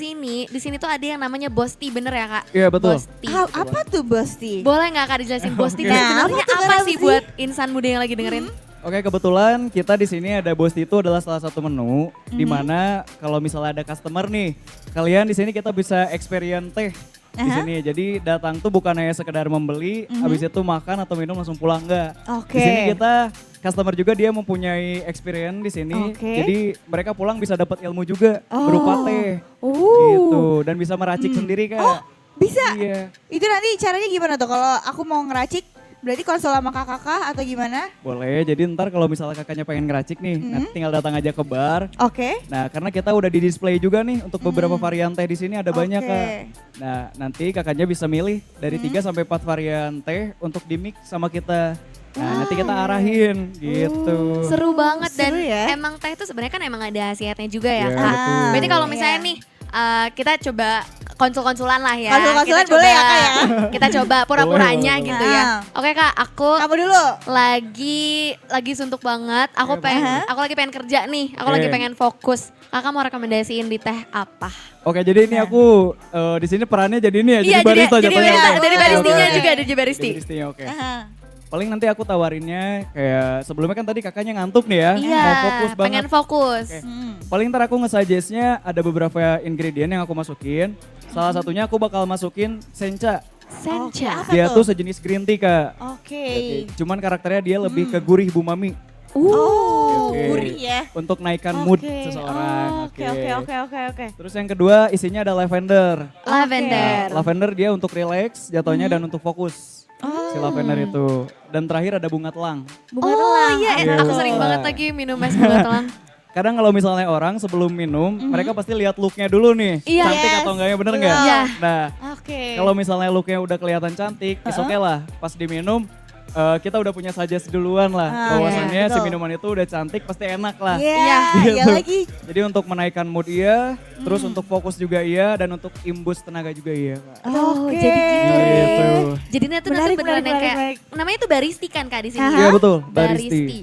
sini tuh ada yang namanya Boss Tea, bener ya Kak? Iya, betul. Boss Tea. Apa tuh Bosti? Boleh nggak Kak dijelasin Boss Tea itu Nah, sebenarnya apa tuh, apa kenapa sih sih? buat insan muda yang lagi dengerin? Oke, kebetulan kita di sini ada Bosti itu adalah salah satu menu di mana kalau misalnya ada customer nih, kalian di sini kita bisa experience teh di sini. Jadi datang tuh bukan hanya sekedar membeli, habis itu makan atau minum langsung pulang enggak. Oke. Di sini kita customer juga dia mempunyai experience di sini. Oke. Jadi mereka pulang bisa dapat ilmu juga Oh. berupa teh. Oh. Gitu dan bisa meracik sendiri Kak. Oh, bisa? Iya. Itu nanti caranya gimana tuh? Kalau aku mau ngeracik, berarti konsul sama kakak atau gimana? Boleh. Jadi ntar kalau misalnya kakaknya pengen ngeracik nih, nanti tinggal datang aja ke bar. Oke. Nah, karena kita udah di display juga nih untuk beberapa varian teh di sini ada banyak Oke. Kak. Nah, nanti kakaknya bisa milih dari 3 sampai 4 varian teh untuk di mix sama kita. Nah, nanti kita arahin gitu. Seru banget dan Seru ya. emang teh itu sebenarnya kan emang ada khasiatnya juga ya Iya, Kak. betul. Berarti kalau misalnya Iya. nih kita coba konsul-konsulan lah ya. Konsul-konsulan Kita boleh ya, coba- Kak, ya? Kita coba pura-puranya Boleh, gitu boleh. ya. Ah. Oke Kak, aku Kamu dulu. lagi suntuk banget. Aku aku lagi pengen kerja nih. Aku lagi Oke. pengen fokus. Kakak mau rekomendasiin di teh apa? Oke, jadi ini aku di sini perannya jadi ini ya, Iya, jadi barista jadi jatuhnya. barista, Oke. dari Boleh, baristinya boleh. juga ada jadi baristi. Jadi baristinya, oke. Aha. Paling nanti aku tawarinnya kayak sebelumnya kan tadi kakaknya ngantuk nih ya, Iya, mau fokus banget. pengen fokus. Oke. Hmm. Paling ntar aku nge-suggest-nya ada beberapa ingredient yang aku masukin. Salah satunya aku bakal masukin sencha. Sencha. Apa Dia tuh? tuh sejenis green tea Kak. Oke. Cuman karakternya dia lebih ke gurih bumami. Oh, Oke. gurih ya. Untuk naikkan mood Oke. seseorang. Oke. Terus yang kedua isinya ada lavender. Lavender. Lavender dia untuk relax jatuhnya dan untuk fokus. Si lavender itu. Dan terakhir ada bunga telang. Bunga Oh telang. iya, Iya, aku bunga sering telang. banget lagi minum es bunga telang. Kadang kalau misalnya orang sebelum minum, mereka pasti lihat looknya dulu nih. Iya. Cantik Yes. atau enggaknya, bener nggak? Iya. Nah, Oke. kalau misalnya looknya udah kelihatan cantik, is oke lah. Pas diminum, kita udah punya suggest duluan lah. Ah, Bahwasannya iya, si betul. minuman itu udah cantik, pasti enak lah. Iya, Iya. iya Gitu. lagi. Jadi untuk menaikkan mood iya, terus untuk fokus juga iya, dan untuk imbus tenaga juga iya. Kak. Oh, Oke. jadi gitu. Gitu. Jadi nanti Menarik, beneran yang menarik, kayak namanya itu baristi kan Kak di sini. Aha. Iya betul, Baristi.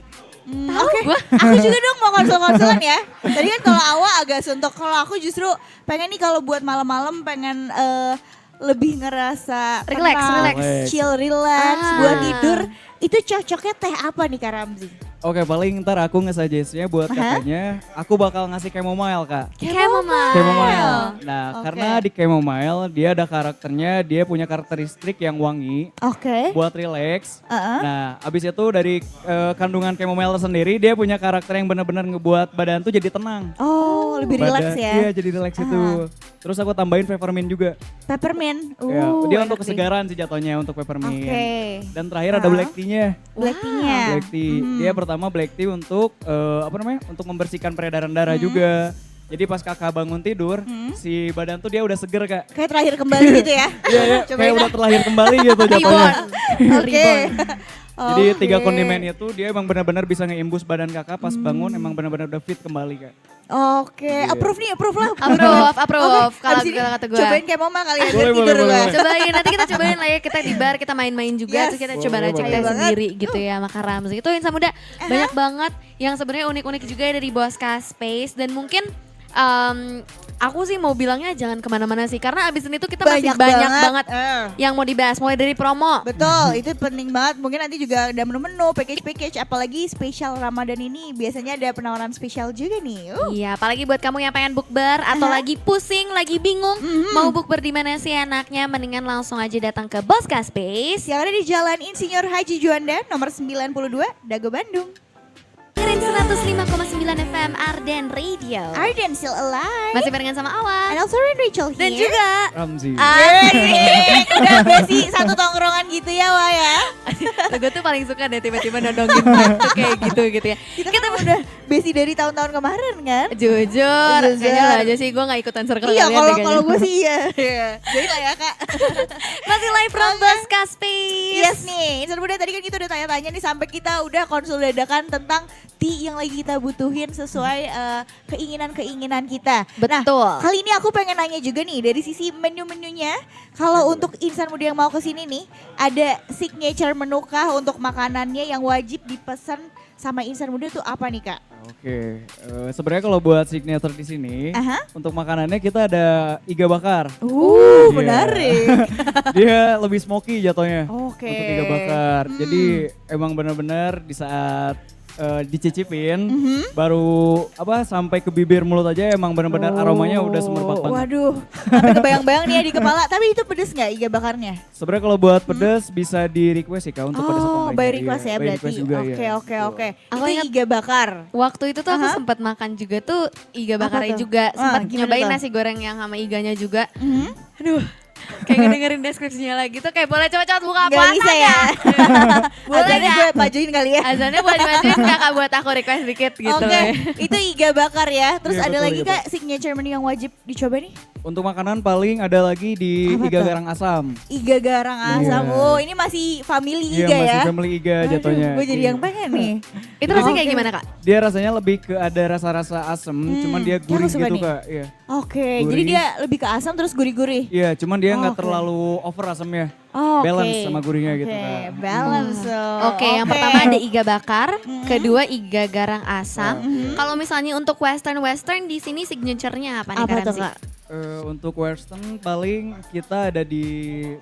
Oke, aku juga dong mau konsul-konsulan ya. Tadi kan kalau Awa agak suntuk, kalau aku justru pengen nih kalau buat malam-malam pengen lebih ngerasa Relax, tenang, relax. chill, relax, Ah. buat tidur, itu cocoknya teh apa nih Kak Ramzi? Oke, paling ntar aku nge-suggest-nya buat kakaknya, aku bakal ngasih chamomile, Kak. Chamomile. Chamomile. Nah, Oke. karena di chamomile dia ada karakternya, dia punya karakteristik yang wangi Oke. buat relax. Heeh. Nah, abis itu dari kandungan chamomile sendiri, dia punya karakter yang benar-benar ngebuat badan tuh jadi tenang. Oh, lebih relax ya. Iya, jadi relax itu. Terus aku tambahin peppermint juga. Peppermint. Ya, dia enak untuk nih. kesegaran sih jatuhnya untuk peppermint. Oke. Dan terakhir ada black tea-nya. Black tea-nya. Black tea. Dia pertama black tea untuk untuk membersihkan peredaran darah juga. Jadi pas kakak bangun tidur, si badan tuh dia udah seger, Kak. Kayak terakhir kembali gitu ya. Iya, iya, kayak udah terlahir kembali gitu jatuhnya. Oke. Jadi tiga Oke. kondimen itu dia emang benar-benar bisa ngeimbus badan kakak pas bangun, emang benar-benar udah fit kembali, Kak. Oke, Iya. approve nih, approve lah. Approve. Oke, Kalau abis ini kata gue. cobain kayak mama kali ya, biar Boleh, tidur boleh, gua. boleh. Cobain, nanti kita cobain lah ya, kita di bar, kita main-main juga, Yes. terus kita Boleh, coba racik boleh. teh Banget. sendiri gitu ya sama Kak Ramzi. Itu Insan Muda banyak banget yang sebenarnya unik-unik juga dari Boska Space dan mungkin aku sih mau bilangnya jangan kemana-mana sih karena abis ini tuh kita masih banyak banget yang mau dibahas mulai dari promo. Betul, itu penting banget. Mungkin nanti juga ada menu-menu, package-package, apalagi spesial Ramadan ini biasanya ada penawaran spesial juga nih. Iya, apalagi buat kamu yang pengen bukber atau lagi pusing, lagi bingung mau bukber di mana sih enaknya, mendingan langsung aja datang ke Boska Space. Yang ada di Jalan Insinyur Haji Juanda nomor 92, Dago Bandung. Dengerin 105,9 FM Arden Radio. Arden still alive. Masih barengan sama Awan. And also Rachel here. Dan juga Ramzi. Udah besi satu tongkrongan gitu ya Wah ya. gue tuh paling suka deh tiba-tiba nodongin gitu kayak gitu ya. Kita kan udah besi dari tahun-tahun kemarin kan. Jujur, Jujur. kayaknya lo aja sih gue gak ikutan circle Iya, kalian deh kayaknya. kalau gue sih iya. Jadi lah ya Kak. Masih live from Boska Space. Yes nih, Insan Muda tadi kan kita udah tanya-tanya nih sampai kita udah konsul dadakan tentang tea yang lagi kita butuhin sesuai keinginan-keinginan kita. Betul. Nah, kali ini aku pengen nanya juga nih dari sisi menu-menunya. Kalau untuk Insan Muda yang mau kesini nih, ada signature menu kah untuk makanannya yang wajib dipesan sama Insan Muda tuh apa nih Kak? Oke, sebenarnya kalau buat signature di sini, Aha. untuk makanannya kita ada iga bakar. Iya. Menarik. Dia lebih smoky jatuhnya. Oke. Untuk iga bakar. Jadi emang benar-benar di saat dicicipin, baru sampai ke bibir mulut aja emang benar-benar aromanya udah semerbak banget. Waduh, sampai kebayang-bayang nih ya di kepala. Tapi itu pedes nggak iga bakarnya? Sebenarnya kalau buat pedas bisa di request sih Kak untuk pedas apa Oh, enggaknya. by request Iya, ya by berarti. request juga, Oke, iya. oke, Betul. oke. Aku Itu ingat- iga bakar. Waktu itu tuh aku Aha. sempat makan juga tuh iga Apa bakarnya tuh? juga. Sempat Gimana nyobain tuh? nasi goreng yang sama iganya juga. Mhm. Aduh, kayak ngedengerin deskripsinya lagi tuh kayak boleh cepet-cepet buka Nggak bisa ya. Boleh Azannya ya? gue majuin kali ya. Azannya boleh dimajuin kakak buat aku request dikit gitu. Oke, itu iga bakar ya. Terus Iya, ada betul, lagi iga Kak signature menu yang wajib dicoba nih? Untuk makanan paling ada lagi di Apa iga tuh? garang asam. Iga garang asam. Iya. Oh, ini masih family Iya, iga masih ya. family iga jatuhnya. Gue jadi Iya. yang pengen nih. Itu rasanya kayak Oke. gimana kak? Dia rasanya lebih ke ada rasa-rasa asem, cuman dia yang gurih aku suka gitu nih. Kak. Iya. Oke, Gurih. jadi dia lebih ke asam terus gurih-gurih. Iya, cuman dia nggak Oke. terlalu over asamnya. Oh, Balance sama gurihnya gitu, Oke, Kak. balance. Oke, yang pertama ada iga bakar, kedua iga garang asam. Mhm. Kalau misalnya untuk western di sini signature-nya apa nih Apa Kak tuh Ramzi? Kak? Untuk western paling kita ada di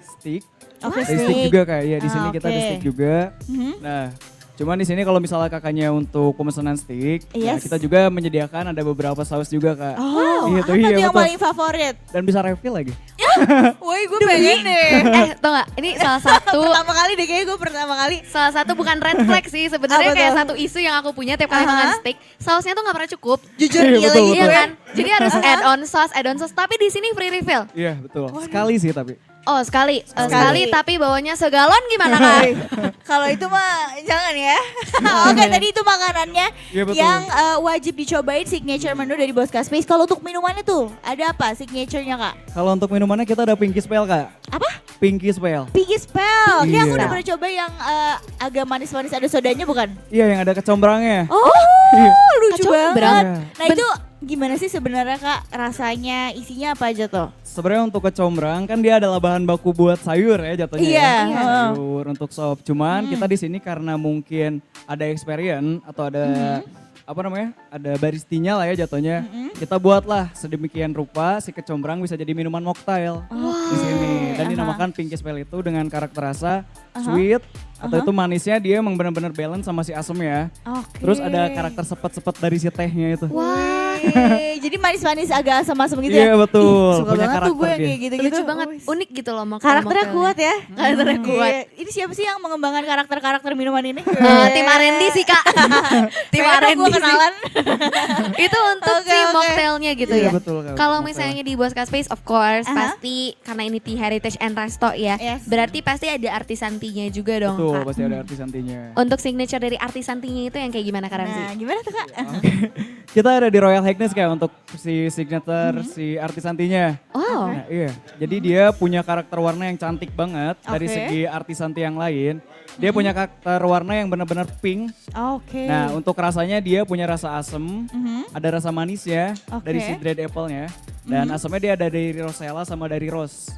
steak. Oke, Ada steak juga Kak. Iya, di Ah, sini kita ada oke. steak juga. Mhm. Nah, cuman di sini kalau misalnya kakaknya untuk pemesanan steak, nah Yes. kita juga menyediakan ada beberapa saus juga Kak. Oh, Iya apa tuh, tuh iya, yang betul. paling favorit? Dan bisa refill lagi. Woi, gue pengen deh. Tau gak? Ini salah satu Pertama kali deh, kayaknya gue pertama kali. salah satu bukan red flag sih sebenarnya Apa kayak tuh? satu isu yang aku punya tiap kali Aha. makan steak sausnya tuh nggak pernah cukup. Jujur Iya, iya betul, lagi Iya gue. kan? Jadi harus add on sauce. Tapi di sini free refill. Iya, betul. Sekali sih tapi. Oh sekali Sekali. tapi bawanya segalon gimana kak? Kalau itu mah jangan ya. Oke, tadi itu makanannya Iya, betul. yang wajib dicobain signature menu dari Boska Space. Kalau untuk minumannya tuh ada apa signaturenya Kak? Kalau untuk minumannya kita ada Pinky Spell Kak. Apa? Pinky Spell. Piggy Spell. Kayak aku Iya. udah pernah coba yang agak manis-manis ada sodanya bukan? Iya, yang ada kecombrangnya. Oh, Iya. lucu Kecombrang. banget. Iya. Nah itu gimana sih sebenarnya Kak rasanya, isinya apa aja tuh? Sebenarnya untuk kecombrang kan dia adalah bahan baku buat sayur ya jatuhnya. Iya. Ya. Sayur untuk sop. Cuman kita di sini karena mungkin ada experience atau ada apa namanya, ada baristinya lah ya jatuhnya. Kita buatlah sedemikian rupa si kecombrang bisa jadi minuman mocktail di sini. Dan dinamakan Pinky Spell itu dengan karakter rasa sweet atau itu manisnya dia emang benar-benar balance sama si asem ya. Oke. Terus ada karakter sepet-sepet dari si tehnya itu. Wah, jadi manis-manis agak asam-asam gitu Iya ya. betul, Ih, suka punya banget tuh gue karakter yang dia. kayak gitu-gitu. Lucu banget, unik gitu loh Karakternya kuat ya. Karakternya kuat. Iya. Ini siapa sih yang mengembangkan karakter-karakter minuman ini? Tim R&D sih kak. Tim Pengen dong R&D gue sih. kenalan. Itu untuk Oke, si oke. mocktailnya gitu Iya, ya. betul, Kak. Kalau Mocktail. misalnya di Bosca Space of course Aha. pasti karena ini Tea Heritage and Resto ya. Yes. Berarti pasti ada artisan tea-nya juga dong Betul, kak. pasti ada artisan tea-nya. Untuk signature dari artisan tea-nya itu yang kayak gimana kak Ramzi? Nah, gimana tuh Kak? Kita ada di Royal Hackness kayak untuk si signature si artisan tea-nya. Oh. Nah, iya. Jadi dia punya karakter warna yang cantik banget dari Oke. segi artisan tea yang lain. Dia punya karakter warna yang benar-benar pink. Oke. Nah, untuk rasanya dia punya rasa asem, ada rasa manis ya dari Oke. si dried apple-nya. Dan asamnya dia ada dari rosella sama dari rose.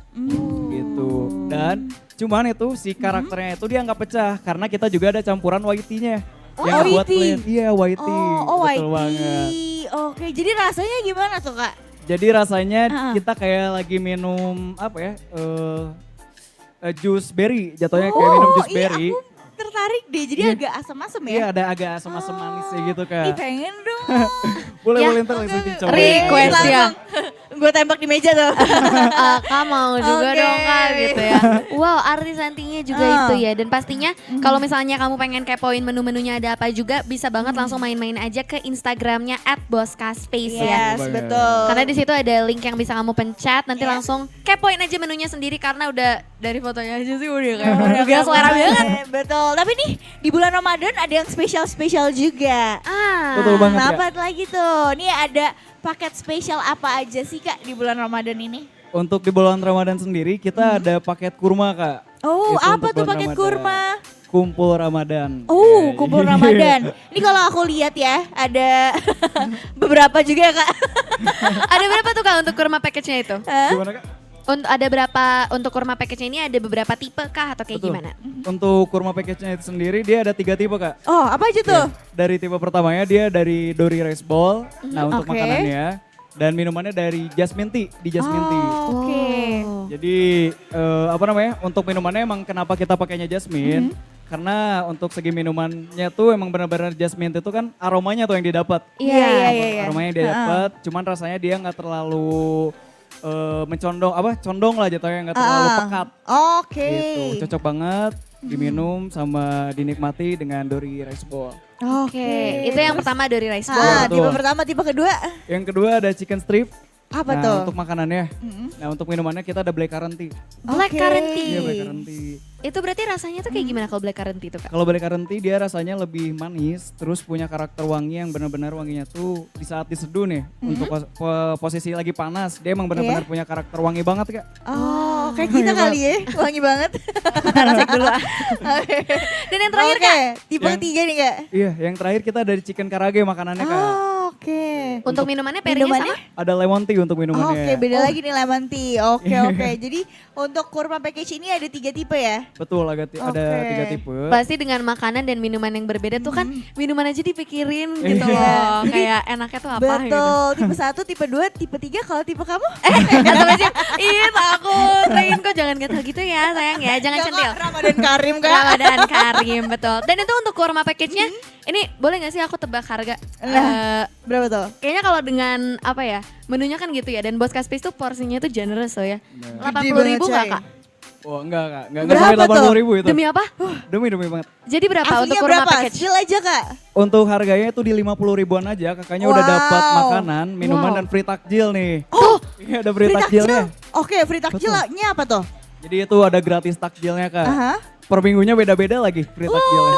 Gitu. Dan cuman itu si karakternya itu dia nggak pecah karena kita juga ada campuran white tea-nya. Yang white buat tea. blend. Iya, white tea. Oh, white Betul banget. tea. Oke, jadi rasanya gimana tuh Kak? Jadi rasanya Ah. kita kayak lagi minum apa ya? Jus berry, jatuhnya kayak minum jus berry. Iya, aku tertarik deh. Jadi Iya. agak asam-asam ya. Iya, ada agak asam-asam manisnya gitu, Ih, Kak. pengen dong. Boleh, Ya, boleh ntar langsung dicoba. Request ya. Gue tembak di meja tuh. Kak mau juga Oke. dong kak gitu ya. Wow artisan tea-nya juga itu ya. Dan pastinya kalau misalnya kamu pengen kepoin menu-menunya ada apa juga bisa banget langsung main-main aja ke Instagramnya @boskaspace ya. Yes, betul. Karena di situ ada link yang bisa kamu pencet, nanti Yes. langsung kepoin aja menunya sendiri karena udah dari fotonya aja sih udah kayak Udah udah selera banget. Betul. Tapi nih di bulan Ramadan ada yang spesial-spesial juga. Betul banget, Nah, ya. apa lagi tuh? Nih ada paket spesial apa aja sih Kak di bulan Ramadan ini? Untuk di bulan Ramadan sendiri kita ada paket kurma, Kak. Oh, Itu apa untuk tuh bulan paket Ramadan. kurma? Kumpul Ramadan. Oh, Ya, kumpul iya. Ramadan. Ini kalau aku lihat ya, ada beberapa juga ya Kak. Ada berapa tuh kak untuk kurma package-nya itu? Gimana, Kak? Ada berapa untuk kurma package-nya ini ada beberapa tipe kah atau kayak Betul. gimana? Untuk kurma package-nya itu sendiri dia ada 3 tipe, Kak. Oh, apa aja tuh? Dari tipe pertamanya dia dari Dori Rice Ball. Nah, untuk Oke. makanannya dan minumannya dari Jasmine Tea, di Jasmine Tea. Oh, oke. Jadi apa namanya? Untuk minumannya emang kenapa kita pakainya Jasmine? Karena untuk segi minumannya tuh emang benar-benar Jasmine itu kan aromanya tuh yang didapat. Iya. Aromanya yang dia dapat, cuman rasanya dia nggak terlalu condong lah jatuhnya, nggak terlalu pekat. Oke. Gitu. Cocok banget diminum sama dinikmati dengan Dori Rice Ball. Oke, itu yang pertama dari rice ball. Ah, Betul. tipe pertama, tipe kedua. Yang kedua ada chicken strip. Apa Nah, tuh? untuk makanannya. Nah, untuk minumannya kita ada blackcurrant tea. Blackcurrant tea. Iya, blackcurrant tea. Itu berarti rasanya tuh kayak gimana kalau blackcurrant tea itu kak? Kalau blackcurrant tea dia rasanya lebih manis, terus punya karakter wangi yang benar-benar wanginya tuh di saat diseduh nih. Untuk posisi lagi panas, dia emang benar-benar punya karakter wangi banget, Kak. Oh, kayak kita kali ya, wangi banget. Cek dulu. Dan yang terakhir Oke, kak? tipe Yang- ketiga nih Kak. Iya, yang terakhir kita ada chicken karage makanannya, Kak. Oh, oke. Untuk minumannya pairingnya Minumannya? sama? Ada lemon tea untuk minumannya. Oke, beda lagi nih lemon tea. Oke. Jadi untuk kurma package ini ada 3 tipe ya? Betul, ada Oke. 3 tipe. Pasti dengan makanan dan minuman yang berbeda tuh kan minuman aja dipikirin gitu Iya. loh. Jadi- Kayak enaknya tuh apa gitu. Betul, tipe 1, tipe 2, tipe 3. Kalau tipe kamu? Atau aja, ih takut. Rain kok jangan gatal gitu ya sayang ya. Jangan Nggak, centil. Kak, Ramadan Karim Kak. Ramadan Karim, betul. Dan itu untuk kurma package-nya, ini boleh gak sih aku tebak harga? Berapa tuh? Kayaknya kalau dengan apa ya, menunya kan gitu ya. Dan Bosca Space tuh porsinya tuh generous loh ya. Gede 80.000 banget, gak coy. kak? Oh, enggak, Kak. Enggak Berapa sampai tuh? 80.000 itu. Demi apa? Demi banget. Jadi berapa untuk Aslinya kurma berapa? package? Spill aja Kak. Untuk harganya itu di 50 ribuan aja, kakaknya udah Wow. dapat makanan, minuman Wow. dan free takjil nih. Oh, Iya, ada free free takjil. takjilnya. Oke, free takjilnya apa tuh? Jadi itu ada gratis takjilnya, Kak. Aha. Per minggunya beda-beda lagi free takjilnya.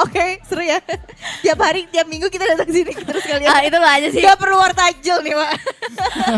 Oke, seru ya. Tiap hari, tiap minggu kita datang sini terus kalian. Ah itulah aja sih. Gak perlu war takjil nih, Pak.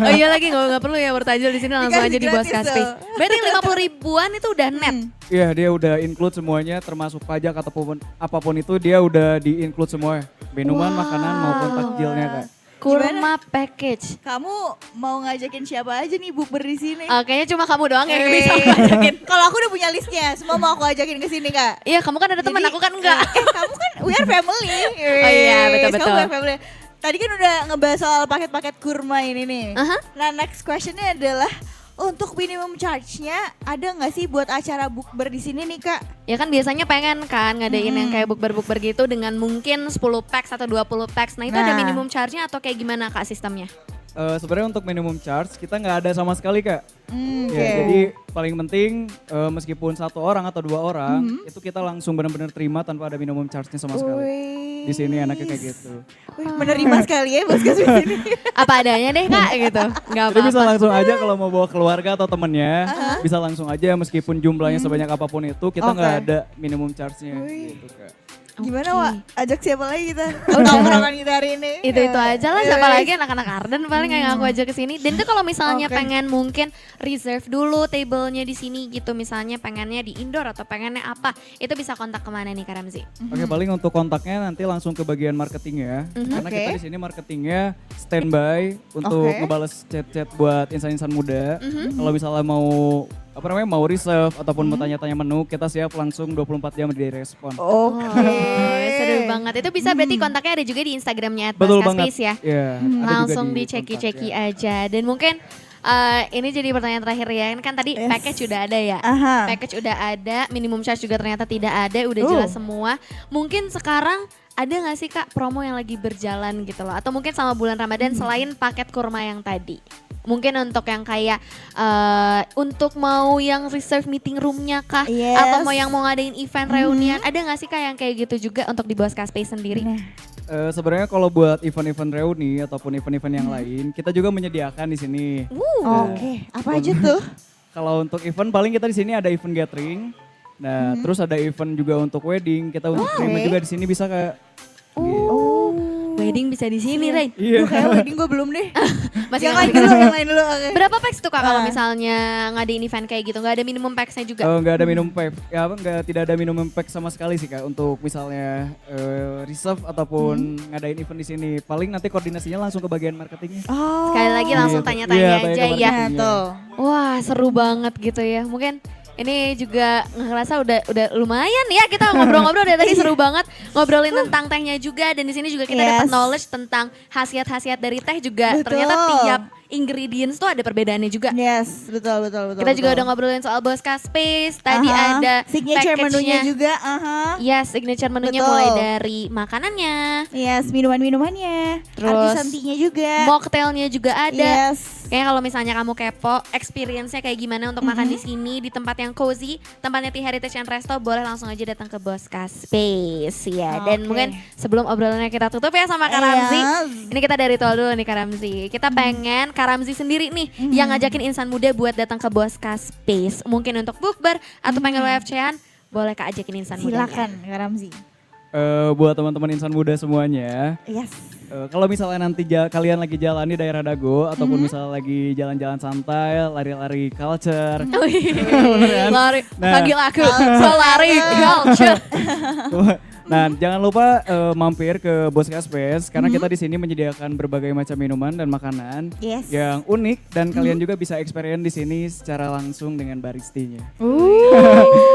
Oh iya lagi nggak perlu ya bertajul di sini langsung Dikasih aja di Bosca gratis Space. tuh. Berarti 50 ribuan itu udah net. Iya, dia udah include semuanya termasuk pajak ataupun apapun itu dia udah di include semua. Minuman, makanan maupun takjilnya, Kak. kurma package. Kamu mau ngajakin siapa aja nih bukber di sini? Kayaknya cuma kamu doang yang bisa ngajakin. Kalau aku udah punya listnya, semua mau aku ajakin ke sini Kak. Iya, kamu kan ada teman, aku kan enggak. Kamu kan we are family. Oh iya, betul-betul. Kamu we are family. Tadi kan udah ngebahas soal paket-paket kurma ini nih. Aha. Nah next questionnya adalah untuk minimum charge-nya ada nggak sih buat acara bukber di sini nih Kak? Ya kan biasanya pengen kan ngadain yang kayak bukber-bukber gitu dengan mungkin 10 packs atau 20 packs. Nah itu ada Nah. minimum charge-nya atau kayak gimana Kak sistemnya? Sebenarnya untuk minimum charge kita nggak ada sama sekali Kak. Oke. Ya, jadi paling penting meskipun 1 orang atau 2 orang itu kita langsung benar-benar terima tanpa ada minimum charge-nya sama sekali. Di sini anaknya kayak gitu. Wih, menerima sekali ya bos di sini. Apa adanya deh Kak gitu. Enggak Jadi bisa apa-apa. langsung aja kalau mau bawa keluarga atau temennya, bisa langsung aja meskipun jumlahnya sebanyak apapun itu kita nggak Oke. ada minimum charge-nya Wih. gitu Kak. Gimana Oke. Wak? Ajak siapa lagi kita? Tongkrongan kita hari ini. Itu aja lah, siapa Iya. lagi anak-anak Arden paling yang aku ajak ke sini. Dan itu kalau misalnya Oke. pengen mungkin reserve dulu tablenya di sini gitu, misalnya pengennya di indoor atau pengennya apa, itu bisa kontak kemana nih Kak Ramzi? Oke, paling untuk kontaknya nanti langsung ke bagian marketing ya. Karena Oke. kita di sini marketingnya standby untuk Oke. ngebales chat-chat buat insan-insan muda. Kalau misalnya mau mau reserve ataupun mau tanya-tanya menu, kita siap langsung 24 jam direspon. Oke. Oh, seru banget. Itu bisa berarti kontaknya ada juga di Instagramnya Betul @Space banget. ya. Iya, ada juga Langsung di diceki-ceki kontak, ya. aja. Dan mungkin ini jadi pertanyaan terakhir ya. Kan tadi Yes. package udah ada ya. Aha. Package udah ada, minimum charge juga ternyata tidak ada, udah jelas semua. Mungkin sekarang ada gak sih Kak promo yang lagi berjalan gitu loh? Atau mungkin sama bulan Ramadan selain paket kurma yang tadi? Mungkin untuk yang kayak untuk mau yang reserve meeting roomnya kah? Yes. Atau mau yang mau ngadain event reunian? Ada gak sih Kak yang kayak gitu juga untuk di Boska Space sendiri? Nah. Sebenarnya kalau buat event-event reuni ataupun event-event yang lain, kita juga menyediakan di sini. Oke, apa aja tuh? Kalau untuk event paling kita di sini ada event gathering. Nah, terus ada event juga untuk wedding. Kita untuk terima juga di sini bisa Kak. Wedding bisa di sini, Ray. Duh, kayak wedding gue belum deh. Masih yang nggak lain dulu, yang lain dulu. Oke. Berapa packs tuh Kak kalau misalnya ngadain event kayak gitu? Nggak ada minimum packsnya juga? Nggak ada minimum pack, ya tidak ada minimum pack sama sekali sih Kak untuk misalnya reserve ataupun ngadain event di sini. Paling nanti koordinasinya langsung ke bagian marketingnya. Oh. Sekali lagi langsung Iya, tanya-tanya iya, aja tanya ke ya. marketingnya. Nah, tuh. Wah seru banget gitu ya. Mungkin ini juga ngerasa udah lumayan ya kita ngobrol-ngobrol dari tadi seru banget ngobrolin tentang tehnya juga dan di sini juga kita dapat Yes. knowledge tentang khasiat-khasiat dari teh juga. Betul. Ternyata tiap ingredients tuh ada perbedaannya juga. Yes, betul. Kita juga udah ngobrolin soal Boska Space. Tadi ada signature package-nya. menunya juga. Aha. Yes, signature menunya Betul. mulai dari makanannya, Yes, minuman-minumannya. Terus Artisantinya juga. mocktailnya juga ada. Yes. Kayaknya kalau misalnya kamu kepo, experience-nya kayak gimana untuk makan di sini di tempat yang cozy, tempatnya Tea Heritage and Resto, boleh langsung aja datang ke Boska Space ya. Dan Oke. mungkin sebelum obrolannya kita tutup ya sama Kak Ramzi, Yes. ini kita dari tol dulu nih Kak Ramzi. Kita pengen Kak Ramzi sendiri nih yang ngajakin insan muda buat datang ke Boska Space. Mungkin untuk bukber atau pengen WFC-an, boleh Kak ajakin insan muda. Silakan Kak Ramzi. Buat teman-teman insan muda semuanya, Yes. kalau misalnya nanti kalian lagi jalan di daerah Dago ataupun misalnya lagi jalan-jalan santai, lari-lari culture, Lari, Nah. panggil aku, lari, culture. Nah, jangan lupa mampir ke Boska Space karena kita di sini menyediakan berbagai macam minuman dan makanan Yes. yang unik dan kalian juga bisa experience di sini secara langsung dengan baristinya.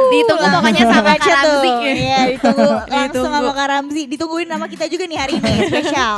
Ditunggu pokoknya sama Kak Baca tuh. Ramzi. Iya, ditunggu langsung Ditunggu. sama Kak Ramzi. Ditungguin nama kita juga nih hari ini spesial.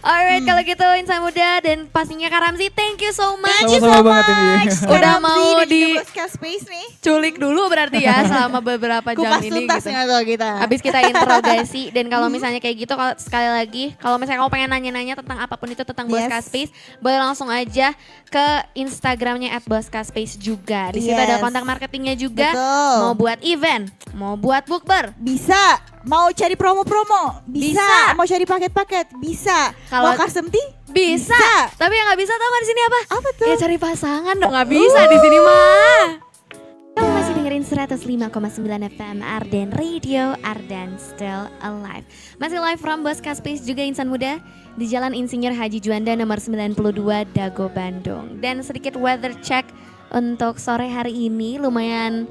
Alright, kalau gitu insan muda dan pastinya Kak Ramzi, thank you so much. Sama-sama banget ini. Kak Udah Ramzi mau dan juga di- Boska Space nih. Culik dulu berarti ya selama beberapa jam Kupas ini tuntas gitu. nggak tuh kita. Habis kita interogasi dan kalau misalnya kayak gitu kalau sekali lagi kalau misalnya kamu pengen nanya-nanya tentang apapun itu tentang Boska Yes. Space, boleh langsung aja ke Instagramnya @boskaspace juga. Di situ ada Yes. kontak marketingnya juga. Betul. Mau buat event, mau buat bukber. Bisa. Mau cari promo-promo? Bisa. Bisa. Mau cari paket-paket? Bisa. Kalau- Mau custom tea? Bisa. Tapi yang nggak bisa tau nggak di sini apa? Apa tuh? Ya cari pasangan dong, nggak bisa di sini mah. Kamu masih dengerin 105,9 FM Arden Radio, Arden Still Alive. Masih live from Boska Space juga insan muda di Jalan Insinyur Haji Juanda nomor 92 Dago Bandung. Dan sedikit weather check untuk sore hari ini lumayan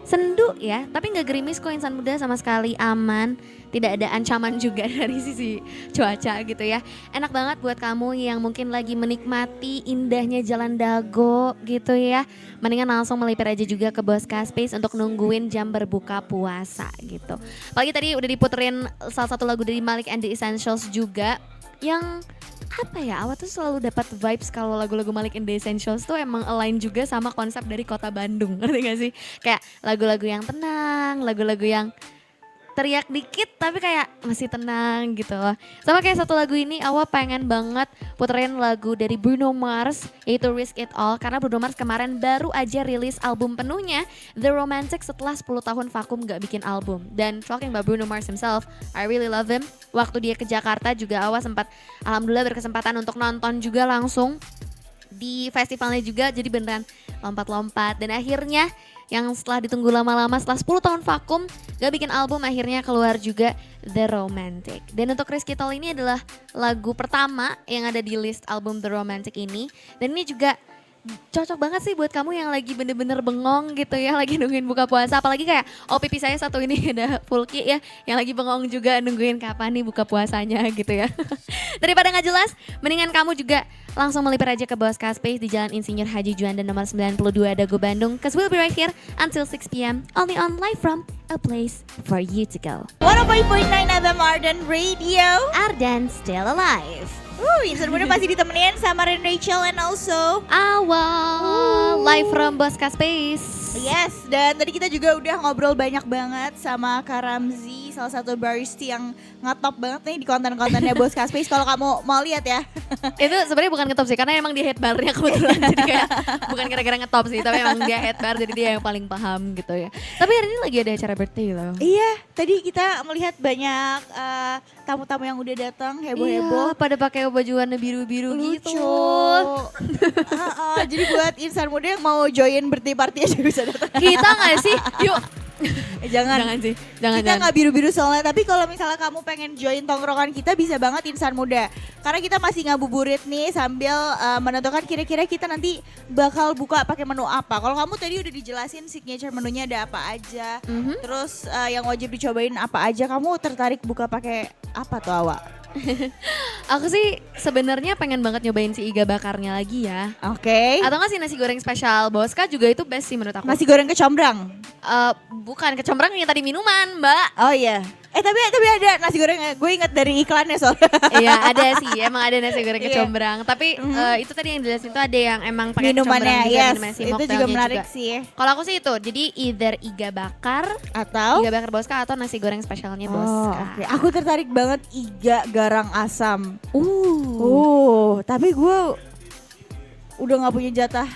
sendu ya, tapi nggak gerimis kok insan muda sama sekali, aman, tidak ada ancaman juga dari sisi cuaca gitu ya. Enak banget buat kamu yang mungkin lagi menikmati indahnya Jalan Dago gitu ya. Mendingan langsung melipir aja juga ke Bosca Space untuk nungguin jam berbuka puasa gitu. Apalagi tadi udah diputerin salah satu lagu dari Malik and the Essentials juga yang apa ya, awal tuh selalu dapat vibes kalau lagu-lagu Malik and the Essentials tuh emang align juga sama konsep dari kota Bandung, ngerti gak sih? Kayak lagu-lagu yang tenang, lagu-lagu yang teriak dikit tapi kayak masih tenang gitu loh. Sama kayak satu lagu ini Awa pengen banget puterin lagu dari Bruno Mars yaitu Risk It All, karena Bruno Mars kemarin baru aja rilis album penuhnya The Romantic setelah 10 tahun vakum gak bikin album. Dan talking about Bruno Mars himself, I really love him. Waktu dia ke Jakarta juga Awa sempat alhamdulillah berkesempatan untuk nonton juga langsung di festivalnya juga, jadi beneran lompat-lompat. Dan akhirnya yang setelah ditunggu lama-lama setelah 10 tahun vakum gak bikin album, akhirnya keluar juga The Romantic. Dan untuk Risk It All ini adalah lagu pertama yang ada di list album The Romantic ini. Dan ini juga cocok banget sih buat kamu yang lagi bener-bener bengong gitu ya, lagi nungguin buka puasa. Apalagi kayak OPP saya satu ini ada Fulki ya, yang lagi bengong juga nungguin kapan nih buka puasanya gitu ya. Daripada nggak jelas, mendingan kamu juga langsung melipir aja ke Bosca Space di Jalan Insinyur Haji Juanda nomor 92 Dago Bandung. Cause we'll be right here until 6 p.m. only on Live from a Place for You to Go. 105.9 FM Arden Radio. Arden still alive. Insan muda pasti ditemenin sama Ren Rachel and also Awal live from Bosca Space. Yes, dan tadi kita juga udah ngobrol banyak banget sama Kak Ramzi, salah satu barista yang ngetop banget nih di konten-kontennya Bosca Space. Kalau kamu mau lihat ya. Itu sebenarnya bukan ngetop sih, karena emang dia head barnya kebetulan. Jadi kayak bukan gara-gara ngetop sih, tapi emang dia head bar, jadi dia yang paling paham gitu ya. Tapi hari ini lagi ada acara birthday loh. Iya, tadi kita melihat banyak tamu-tamu yang udah datang heboh-heboh. Iya, pada pakai baju warna biru-biru gitu. Jadi buat insan muda yang mau join birthday party aja bisa datang. Kita nggak sih? Yuk. Jangan sih, kita nggak biru-biru soalnya. Tapi kalau misalnya kamu pengen join tongkrongan kita bisa banget insan muda. Karena kita masih ngabuburit nih sambil menentukan kira-kira kita nanti bakal buka pakai menu apa. Kalau kamu tadi udah dijelasin signature menunya ada apa aja. Terus yang wajib dicobain apa aja. Kamu tertarik buka pakai apa tuh Awa? Aku sih sebenarnya pengen banget nyobain si iga bakarnya lagi ya. Oke. Atau nggak sih nasi goreng spesial Bosca juga itu best sih menurut aku. Nasi goreng kecombrang. Bukan kecombrang yang tadi minuman, Mbak. Oh iya. Tapi ada nasi goreng, gue inget dari iklannya soalnya. Iya ada sih, emang ada nasi goreng kecombrang. Tapi itu tadi yang dijelasin tuh ada yang emang pakai minumannya, kecombrang juga, yes, minuman si itu juga mocktailnya menarik juga. sih. Kalau aku sih itu, jadi either iga bakar Bosca atau nasi goreng spesialnya Bosca. Oke. Aku tertarik banget iga garang asam. Tapi gue udah nggak punya jatah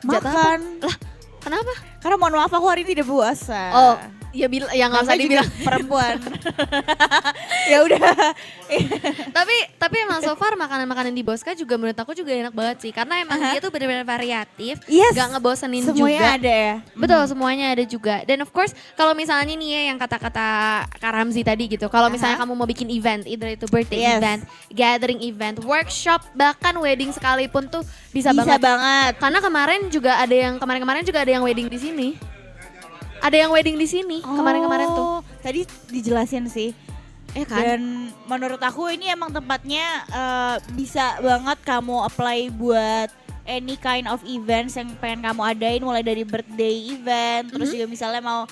makan. Lah, kenapa? Karena mohon maaf aku hari ini udah puasa. Oh, ya yang nggak usah Namanya dibilang. juga perempuan. Ya udah. tapi emang so far makanan-makanan di Bosca juga menurut aku juga enak banget sih, karena emang dia tuh benar-benar variatif, Yes. gak ngebosenin Semuanya juga. ada ya. Betul, semuanya ada juga. Dan of course kalau misalnya nih ya yang kata-kata Kak Ramzi tadi gitu, kalau misalnya kamu mau bikin event, either itu birthday Yes. event, gathering event, workshop, bahkan wedding sekalipun tuh bisa Bisa banget. banget. Karena kemarin juga ada yang wedding di sini. Ada yang wedding di sini kemarin-kemarin tuh. Tadi dijelasin sih. Ya kan? Dan menurut aku ini emang tempatnya bisa banget kamu apply buat any kind of events yang pengen kamu adain, mulai dari birthday event, terus juga misalnya mau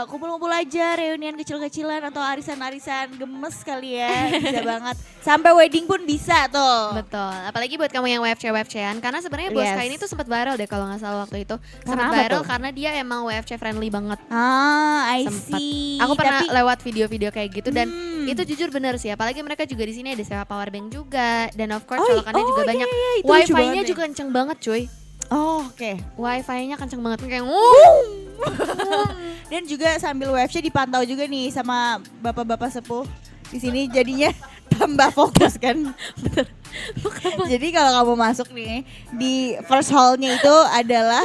kumpul-kumpul aja, reunian kecil-kecilan atau arisan-arisan gemes kali ya, bisa banget. Sampai wedding pun bisa tuh. Betul, apalagi buat kamu yang WFC-WFC-an, karena sebenarnya Bosca Yes. ini tuh sempat viral deh kalau nggak salah waktu itu. Sempat Kenapa viral tuh? karena dia emang WFC friendly banget. I Sempet. see. Aku pernah Tapi- lewat video-video kayak gitu dan itu jujur bener sih, apalagi mereka juga di sini ada sewa power bank juga, dan of course colokannya juga iya, banyak. iya, itu lucu Wifi-nya banget juga kenceng banget cuy. Oh, oke. Wifi-nya kenceng banget kayak Dan juga sambil WFC dipantau juga nih sama bapak-bapak sepuh di sini, jadinya tambah fokus kan. Jadi kalau kamu masuk nih di first hall-nya itu adalah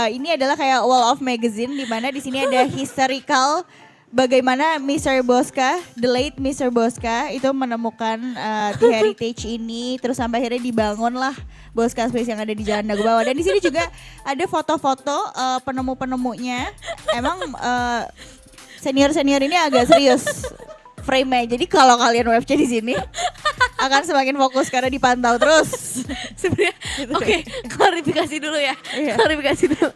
ini adalah kayak wall of magazine, di mana di sini ada historical bagaimana Mr. Bosca, the late Mr. Bosca itu menemukan The Heritage ini, terus sampai akhirnya dibangun lah Bosca Space yang ada di Jalan Dago Bawah. Dan di sini juga ada foto-foto penemu-penemunya. Emang senior-senior ini agak serius frame-nya. Jadi kalau kalian WFC di sini akan semakin fokus karena dipantau terus. Sebenarnya oke, klarifikasi dulu ya. Iya. Klarifikasi dulu.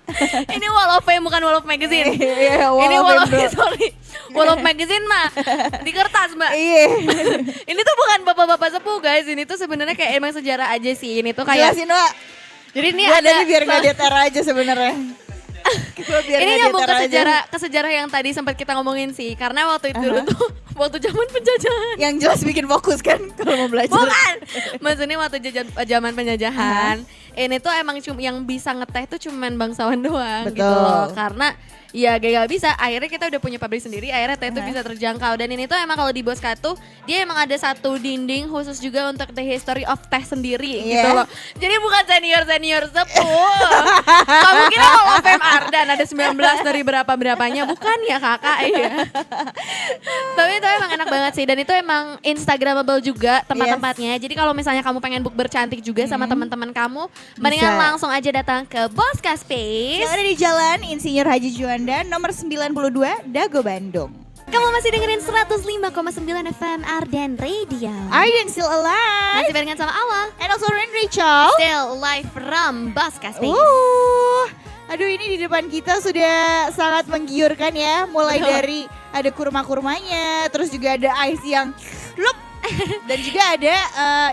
Ini Wall of Fame bukan Wall of Magazine. Iya, Wall Ini of Wall Fame, of bro. sorry. Wall of Magazine mah di kertas, Mbak. Iya. Ini tuh bukan bapak-bapak sepuh, guys. Ini tuh sebenarnya kayak emang sejarah aja sih. Ini tuh kayak Jelasin, Wak. jadi ini Gua ada dari biar nggak deter aja sebenarnya. Gua biar ini nggak nyambung deter ke aja. sejarah yang tadi sempat kita ngomongin sih. Karena waktu itu dulu tuh waktu zaman penjajahan. Yang jelas bikin fokus kan kalau mau belajar. Bukan. Maksudnya waktu zaman penjajahan, ini tuh emang yang bisa ngeteh tuh cuman bangsawan doang gitu Betul. loh. Karena ya gak bisa, akhirnya kita udah punya pabrik sendiri, akhirnya teh itu bisa terjangkau. Dan ini tuh emang kalau di Bosca tuh dia emang ada satu dinding khusus juga untuk the history of teh sendiri gitu Iya. loh. Jadi bukan senior sepuh. Kamu kira kalau Fem Ardan ada 19 dari berapa-berapanya, bukan ya kakak ya. Tapi itu emang enak banget sih, dan itu emang instagramable juga tempat-tempatnya. Jadi kalau misalnya kamu pengen bukber cantik juga sama teman-teman kamu, mendingan Bisa. langsung aja datang ke Bosca Space. Yang ada di Jalan Insinyur Haji Juanda nomor 92 Dago Bandung. Kamu masih dengerin 105,9 FM Arden Radio. Are you still alive? Masih barengan sama Awal. And also Ren Rachel. Still live from Bosca Space. Aduh, ini di depan kita sudah sangat menggiurkan ya. Mulai dari ada kurma-kurmanya, terus juga ada ice yang lup. Dan juga ada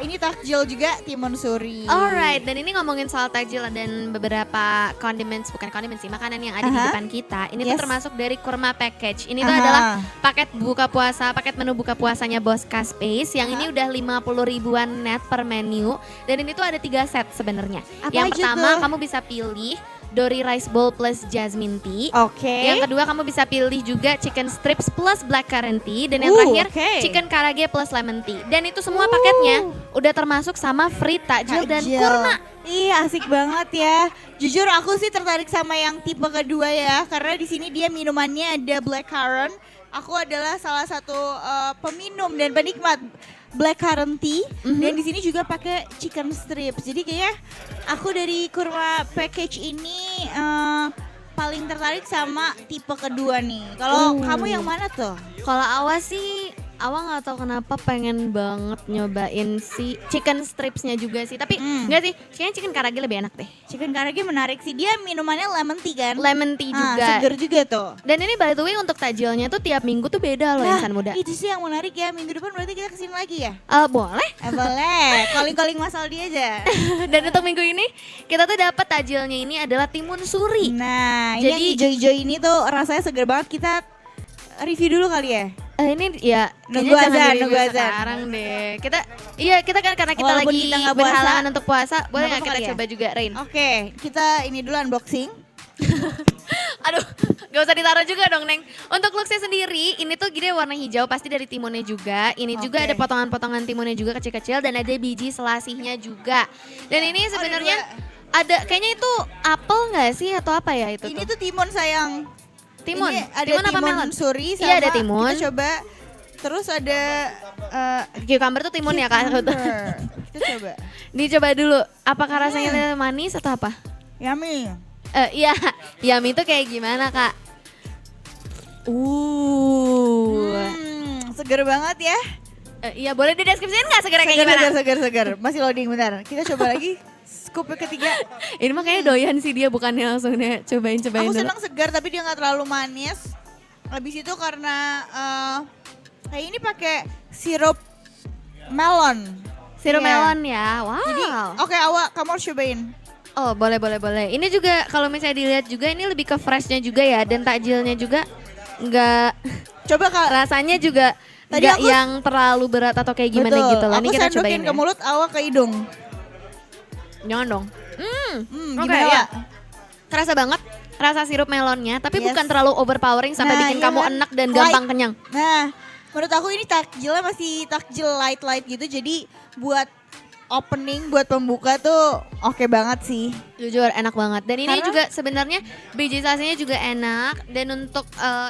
ini takjil juga timun suri. Alright, dan ini ngomongin soal takjil dan beberapa condiments, bukan condiments sih, makanan yang ada di depan kita. Ini tuh Yes. termasuk dari kurma package. Ini tuh adalah paket buka puasa, paket menu buka puasanya Bosca Space yang ini udah 50 ribuan net per menu. Dan ini tuh ada 3 set sebenarnya. Apa Yang aja pertama tuh? kamu bisa pilih Dory Rice Bowl plus Jasmine Tea. Oke. Yang kedua kamu bisa pilih juga chicken strips plus blackcurrant tea. Dan yang terakhir oke. chicken karage plus lemon tea. Dan itu semua paketnya udah termasuk sama free takjil dan kurma. Iya, asik banget ya. Jujur aku sih tertarik sama yang tipe kedua ya, karena di sini dia minumannya ada blackcurrant. Aku adalah salah satu peminum dan penikmat blackcurrant tea, dan di sini juga pakai chicken strips. Jadi kayaknya aku dari kurma package ini paling tertarik sama tipe kedua nih. Kalau kamu yang mana tuh? Kalau Awa sih, Awa nggak tahu kenapa pengen banget nyobain si chicken stripsnya juga sih. Tapi enggak sih, kayaknya chicken karage lebih enak deh. Chicken karage menarik sih. Dia minumannya lemon tea kan? Lemon tea juga. Seger juga tuh. Dan ini by the way untuk takjilnya tuh tiap minggu tuh beda loh insan muda. Itu sih yang menarik ya. Minggu depan berarti kita kesini lagi ya? Boleh. Boleh. Calling-calling Mas Aldi aja. Dan untuk minggu ini kita tuh dapat takjilnya ini adalah timun suri. Nah, ini Jadi- yang hijau-hijau ini tuh rasanya seger banget. Kita review dulu kali ya. Ini ya Nunggu kayaknya jangan azan, di-review nunggu azan. sekarang deh. Kita kan karena kita Walaupun lagi kita nggak puasa, berhalangan untuk puasa, boleh nggak nggak apa-apa kita kali ya? coba juga Rain? Oke, kita ini dulu unboxing. Aduh, gak usah ditaruh juga dong, Neng. Untuk looksnya sendiri, ini tuh gini warna hijau, pasti dari timunnya juga. Ini juga Oke. ada potongan-potongan timunnya juga kecil-kecil dan ada biji selasihnya juga. Dan ini sebenarnya ada kayaknya itu apel nggak sih atau apa ya itu Ini tuh? tuh timun sayang. Timun. Ini ada Timun apa timun melon? suri sama Iya, ada timun. Kita coba. Terus ada Cucumber tuh timun ya Kak? cucumber. Kita coba. Dicoba dulu. Apakah rasanya manis atau apa? Yummy. Iya, yummy itu kayak gimana Kak? Seger banget ya. Iya boleh dideskripsiin nggak segera kayak gimana? Seger. Masih loading bentar. Kita coba lagi. Scoop ketiga. Ini mah kayaknya doyan sih dia, bukannya langsung deh cobain Aku dulu. senang segar tapi dia nggak terlalu manis. Habis itu karena kayak ini pakai sirup melon. Sirup Iya. melon ya, wow. Jadi oke Awa, kamu harus cobain. Oh boleh. Ini juga kalau misalnya dilihat juga ini lebih ke freshnya juga ya, dan takjilnya juga nggak Coba Kak. rasanya juga Tadi nggak aku- yang terlalu berat atau kayak gimana Betul. gitu loh. Ini Aku kita sendokin cobain ke ya. mulut, Awa ke hidung. Jangan dong. Oke, Gimana ya. Wak? Kerasa banget rasa sirup melonnya, tapi Yes. bukan terlalu overpowering sampai Nah, bikin iya kamu kan? enak dan Light. gampang kenyang. Nah, menurut aku ini takjilnya masih takjil light gitu. Jadi buat opening, buat pembuka tuh oke banget sih. Jujur enak banget. Dan ini Karena- juga sebenarnya biji sausnya juga enak. Dan untuk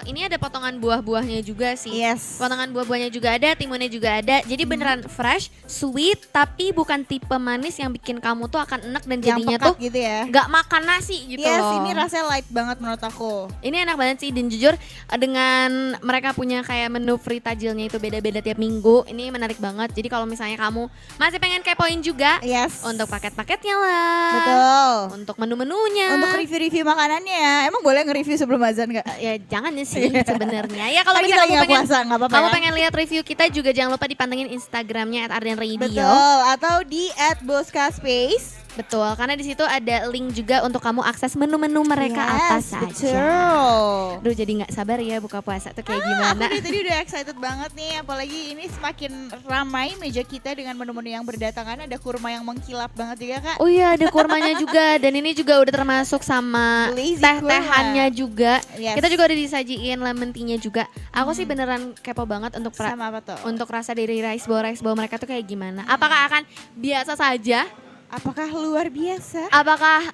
ini ada potongan buah-buahnya juga sih. Yes. Potongan buah-buahnya juga ada, timunnya juga ada. Jadi beneran fresh, sweet, tapi bukan tipe manis yang bikin kamu tuh akan enak dan Yang jadinya pekat tuh gitu ya. nggak makan nasi gitu Yes, loh. ini rasanya light banget menurut aku. Ini enak banget sih, dan jujur dengan mereka punya kayak menu free tajilnya itu beda-beda tiap minggu. Ini menarik banget. Jadi kalau misalnya kamu masih pengen kepoin juga Yes. untuk paket-paketnya lah. Betul. Untuk menu-menunya. Untuk review-review makanannya ya. Emang boleh nge-review sebelum azan gak? Ya jangan ya sih sebenarnya. Ya kalau Kan kita misalnya lagi kamu nggak pengen puasa, nggak apa-apa kamu ya. pengen lihat review kita juga jangan lupa dipantengin Instagramnya @ardenradio. Betul, atau di @boskaspace. Betul, karena di situ ada link juga untuk kamu akses menu-menu mereka apa Yes, saja. betul. Duh, jadi nggak sabar ya buka puasa tuh kayak Aku gimana. dari tadi udah excited banget nih, apalagi ini semakin ramai meja kita dengan menu-menu yang berdatangan. Ada kurma yang mengkilap banget juga kak. Oh iya, ada kurmanya juga, dan ini juga udah termasuk sama Lazy teh-tehannya kurma. juga. Yes. Kita juga udah disajiin lemon tea-nya juga. Aku sih beneran kepo banget untuk Sama apa tuh? untuk rasa dari rice bowl mereka tuh kayak gimana. Apakah akan biasa saja? Apakah luar biasa? Apakah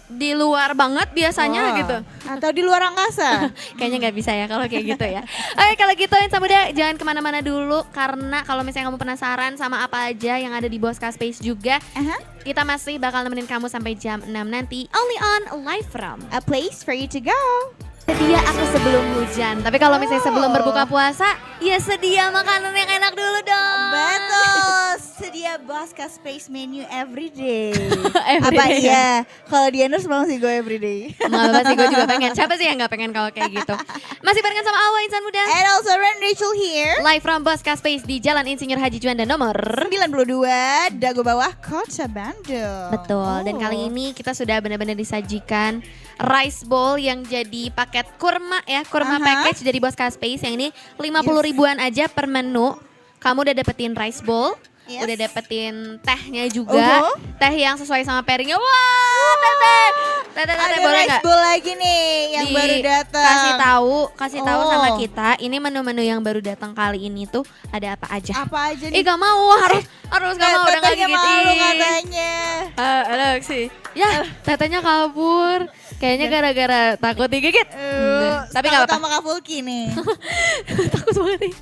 di luar banget biasanya Wah. gitu? Atau di luar angkasa? Kayaknya nggak bisa ya kalau kayak gitu ya. Oke, kalau gitu Insan Muda jangan kemana-mana dulu, karena kalau misalnya kamu penasaran sama apa aja yang ada di Boska Space juga, Aha. kita masih bakal nemenin kamu sampai jam 6 nanti, only on Live From. A place for you to go. Sedia aku sebelum hujan, tapi kalau misalnya sebelum Oh. berbuka puasa, ya sedia makanan yang enak dulu dong. Betul, sedia Boska Space menu everyday. Every Apa day. iya? Kalau di Endorse mau sih gue everyday. Nggak apa sih, gue juga pengen. Siapa sih yang nggak pengen kalau kayak gitu? Masih barengan sama Awa Insan Muda. And also Ren Rachel here. Live from Boska Space di Jalan Insinyur Haji Juanda nomor 92 Dago Bawah Kota Bandung. Betul, dan Oh. kali ini kita sudah benar-benar disajikan rice bowl yang jadi paket kurma ya, kurma Aha. package dari Boska Space yang ini 50 ribuan aja per menu. Kamu udah dapetin rice bowl, Yes. udah dapetin tehnya juga, teh yang sesuai sama pairingnya. Wah, teteh Ada boleh rice nggak? bowl lagi nih yang baru datang. Kasih tahu Oh. sama kita, ini menu-menu yang baru datang kali ini tuh ada apa aja. Apa aja nih? Gak mau, harus gak mau, udah gak Tetenya malu gigitin. katanya. Halo sih. Ya, tetenya kabur. Kayaknya gara-gara takut digigit. Tapi gak apa-apa. Sama Kak Fulki nih. Takut banget nih.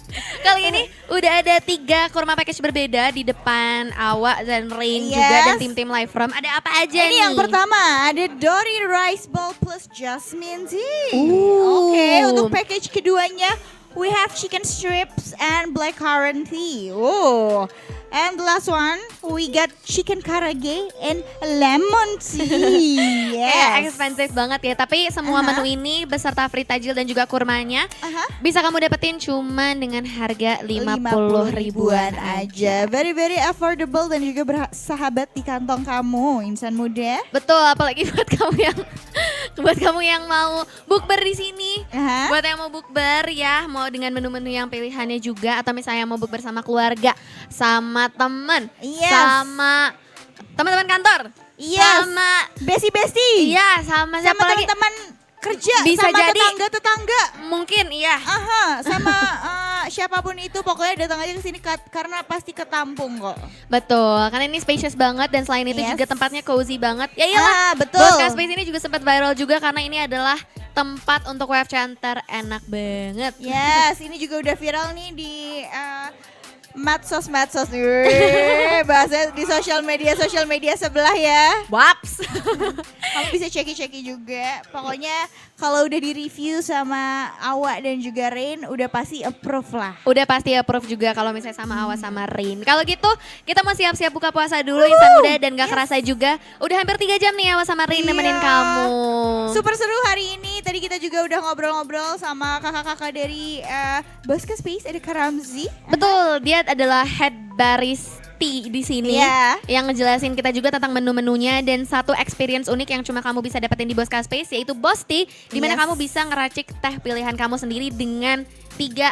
Kali ini udah ada 3 kurma package berbeda di depan Awa dan Rain juga Yes. dan tim-tim Live From. Ada apa aja nih? Ini yang pertama ada Dory Rice Bowl plus Jasmine Tea. Ooh. Oke, untuk package keduanya we have chicken strips and blackcurrant tea. Oh. And the last one, we got chicken karage and lemon tea. Kayak Yes. expensive banget ya, tapi semua Aha. menu ini beserta free tajil dan juga kurmanya Aha. bisa kamu dapetin cuman dengan harga 50 ribuan aja. Very very affordable dan juga bersahabat di kantong kamu, insan muda. Betul, apalagi buat kamu yang mau bukber di sini. Aha. Buat yang mau bukber ya, mau dengan menu-menu yang pilihannya juga, atau misalnya mau bukber sama keluarga, sama teman, Yes. sama teman-teman kantor, Yes. sama Besti-besti. iya, sama siapa Sama lagi? teman-teman kerja, Bisa sama jadi. tetangga-tetangga. Mungkin iya. Aha, sama siapapun itu pokoknya datang aja ke sini karena pasti ketampung kok. Betul, karena ini spacious banget dan selain itu Yes. juga tempatnya cozy banget. Ya iyalah, betul. Boska Space ini juga sempat viral juga karena ini adalah tempat untuk wave chanter enak banget. Yes, ini juga udah viral nih di medsos. Wih, bahasa di sosial media sebelah ya. Waps. Kamu bisa ceki-ceki juga. Pokoknya kalau udah di-review sama Awa dan juga Rain udah pasti approve lah. Udah pasti approve juga kalau misalnya sama Awas sama Rain. Kalau gitu kita mau siap-siap buka puasa dulu Insan Muda, dan gak kerasa juga udah hampir 3 jam nih Awas sama Rain Iya. nemenin kamu. Super seru hari ini. Tadi kita juga udah ngobrol-ngobrol sama kakak-kakak dari Boska Space, ada Kak Ramzi. Betul, dia adalah head baristi di sini Iya. yang ngejelasin kita juga tentang menu-menunya, dan satu experience unik yang cuma kamu bisa dapetin di Boska Space yaitu Bosti, di mana Yes. kamu bisa ngeracik teh pilihan kamu sendiri dengan 3